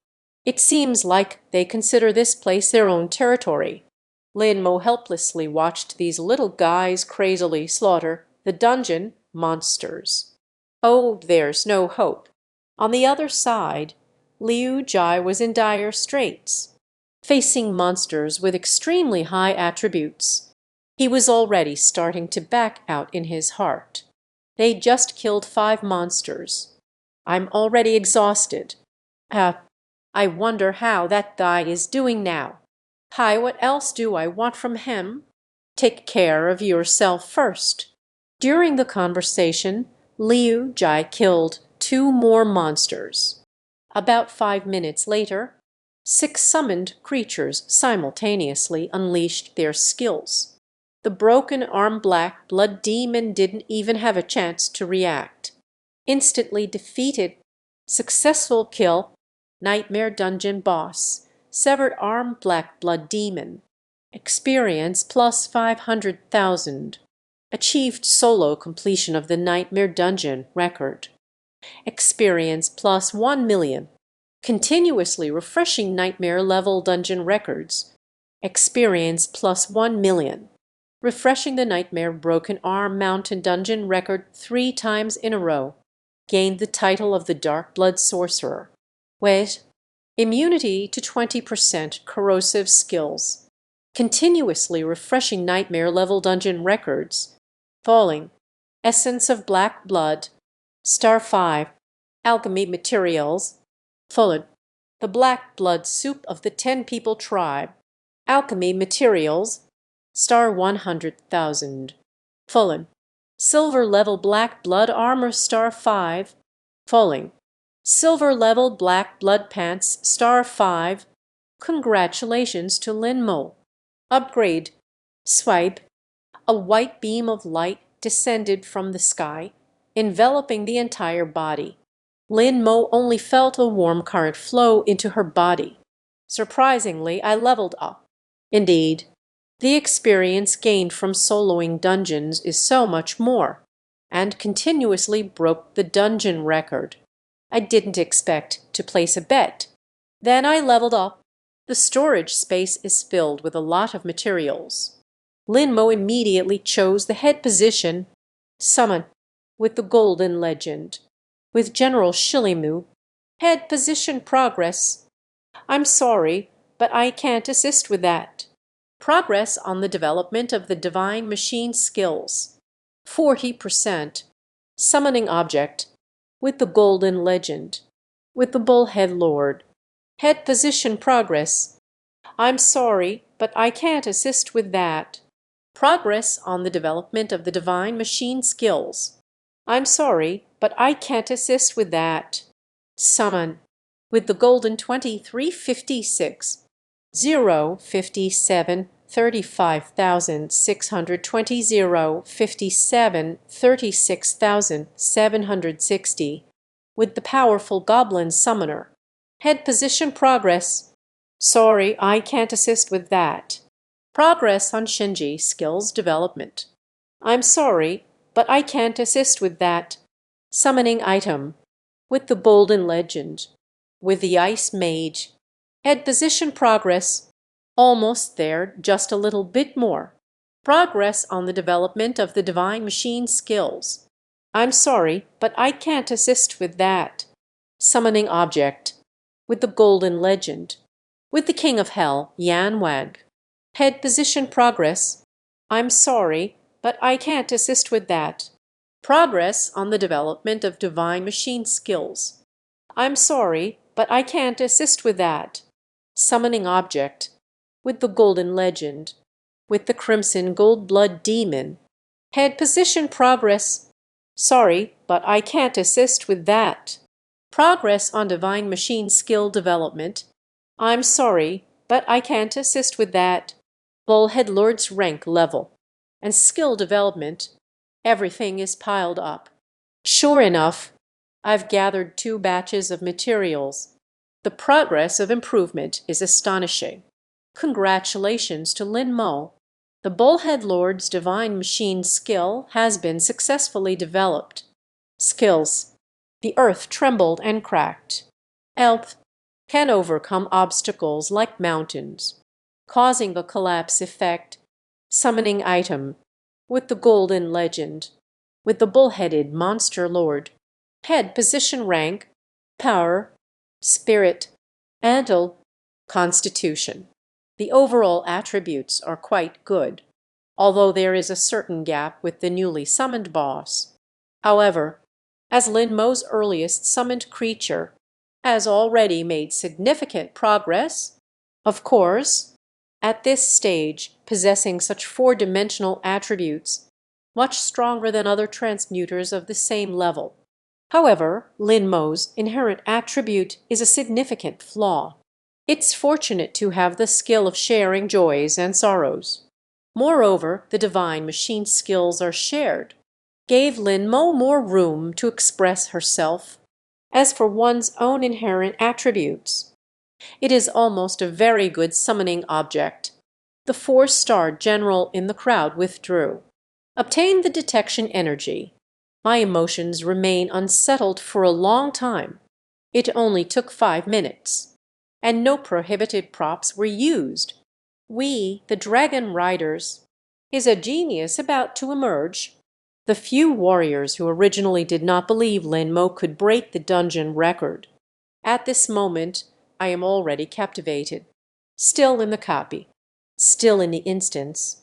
It seems like they consider this place their own territory. Lin Mo helplessly watched these little guys crazily slaughter the dungeon monsters. Oh, there's no hope. On the other side, Liu Jai was in dire straits, facing monsters with extremely high attributes. He was already starting to back out in his heart. They just killed 5 monsters. I'm already exhausted. I wonder how that guy is doing now. Hi, what else do I want from him? Take care of yourself first. During the conversation, Liu Jai killed 2 more monsters. About 5 minutes later, 6 summoned creatures simultaneously unleashed their skills. The broken arm black blood demon didn't even have a chance to react. Instantly defeated. Successful kill. Nightmare Dungeon Boss. Severed arm black blood demon. Experience plus 500,000. Achieved solo completion of the Nightmare Dungeon record. Experience plus 1 million. Continuously refreshing Nightmare level dungeon records. Experience plus 1 million. Refreshing the Nightmare Broken Arm Mountain dungeon record 3 times in a row. Gained the title of the Dark Blood Sorcerer. Wait. Immunity to 20% corrosive skills. Continuously refreshing Nightmare level dungeon records. Falling. Essence of Black Blood. Star 5. Alchemy materials. Fallen. The Black Blood Soup of the 10 People Tribe. Alchemy materials. Star 100,000. Fallen. Silver level Black Blood Armor Star 5. Falling. Silver level Black Blood Pants Star 5. Congratulations to Lin Mo. Upgrade. Swipe. A white beam of light descended from the sky, enveloping the entire body. Lin Mo only felt a warm current flow into her body. Surprisingly, I leveled up. Indeed, the experience gained from soloing dungeons is so much more, and continuously broke the dungeon record. I didn't expect to place a bet. Then I leveled up. The storage space is filled with a lot of materials. Lin Mo immediately chose the head position, summon, with the golden legend. With General Shilimu, head position progress. I'm sorry, but I can't assist with that. Progress on the development of the divine machine skills. 40%. Summoning object. With the golden legend. With the bullhead lord. Head position progress. I'm sorry, but I can't assist with that. Progress on the development of the divine machine skills. I'm sorry, but I can't assist with that. Summon. With the golden 2356. 0, 57, 35,620, 0, 57, 36,760. With the powerful goblin summoner. Head position progress. Sorry, I can't assist with that. Progress on Shinji skills development. I'm sorry, but I can't assist with that. Summoning item. With the golden legend. With the ice mage. Head position progress. Almost there, just a little bit more. Progress on the development of the divine machine skills. I'm sorry, but I can't assist with that. Summoning object. With the golden legend. With the king of hell, Yan Wag. Head position progress. I'm sorry, but I can't assist with that. Progress on the development of divine machine skills. I'm sorry, but I can't assist with that. Summoning object. With the golden legend. With the crimson gold blood demon. Head position progress. Sorry, but I can't assist with that. Progress on divine machine skill development. I'm sorry, but I can't assist with that. Bullhead Lord's rank level. And skill development. Everything is piled up. Sure enough, I've gathered 2 batches of materials. The progress of improvement is astonishing. Congratulations to Lin Mo. The Bullhead Lord's divine machine skill has been successfully developed. Skills. The earth trembled and cracked. Elf can overcome obstacles like mountains, causing a collapse effect. Summoning item with the golden legend, with the bull-headed monster lord. Head position rank, power, spirit, antle, constitution. The overall attributes are quite good, although there is a certain gap with the newly summoned boss. However, as Lin Mo's earliest summoned creature, has already made significant progress. Of course, at this stage, possessing such 4-dimensional attributes, much stronger than other transmuters of the same level. However, Lin Mo's inherent attribute is a significant flaw. It's fortunate to have the skill of sharing joys and sorrows. Moreover, the divine machine skills are shared, gave Lin Mo more room to express herself. As for one's own inherent attributes, it is almost a very good summoning object. The 4-star general in the crowd withdrew. Obtain the detection energy. My emotions remain unsettled for a long time. It only took 5 minutes. And no prohibited props were used. We, the Dragon Riders, is a genius about to emerge. The few warriors who originally did not believe Lin Mo could break the dungeon record. At this moment, I am already captivated. Still in the copy. Still in the instance.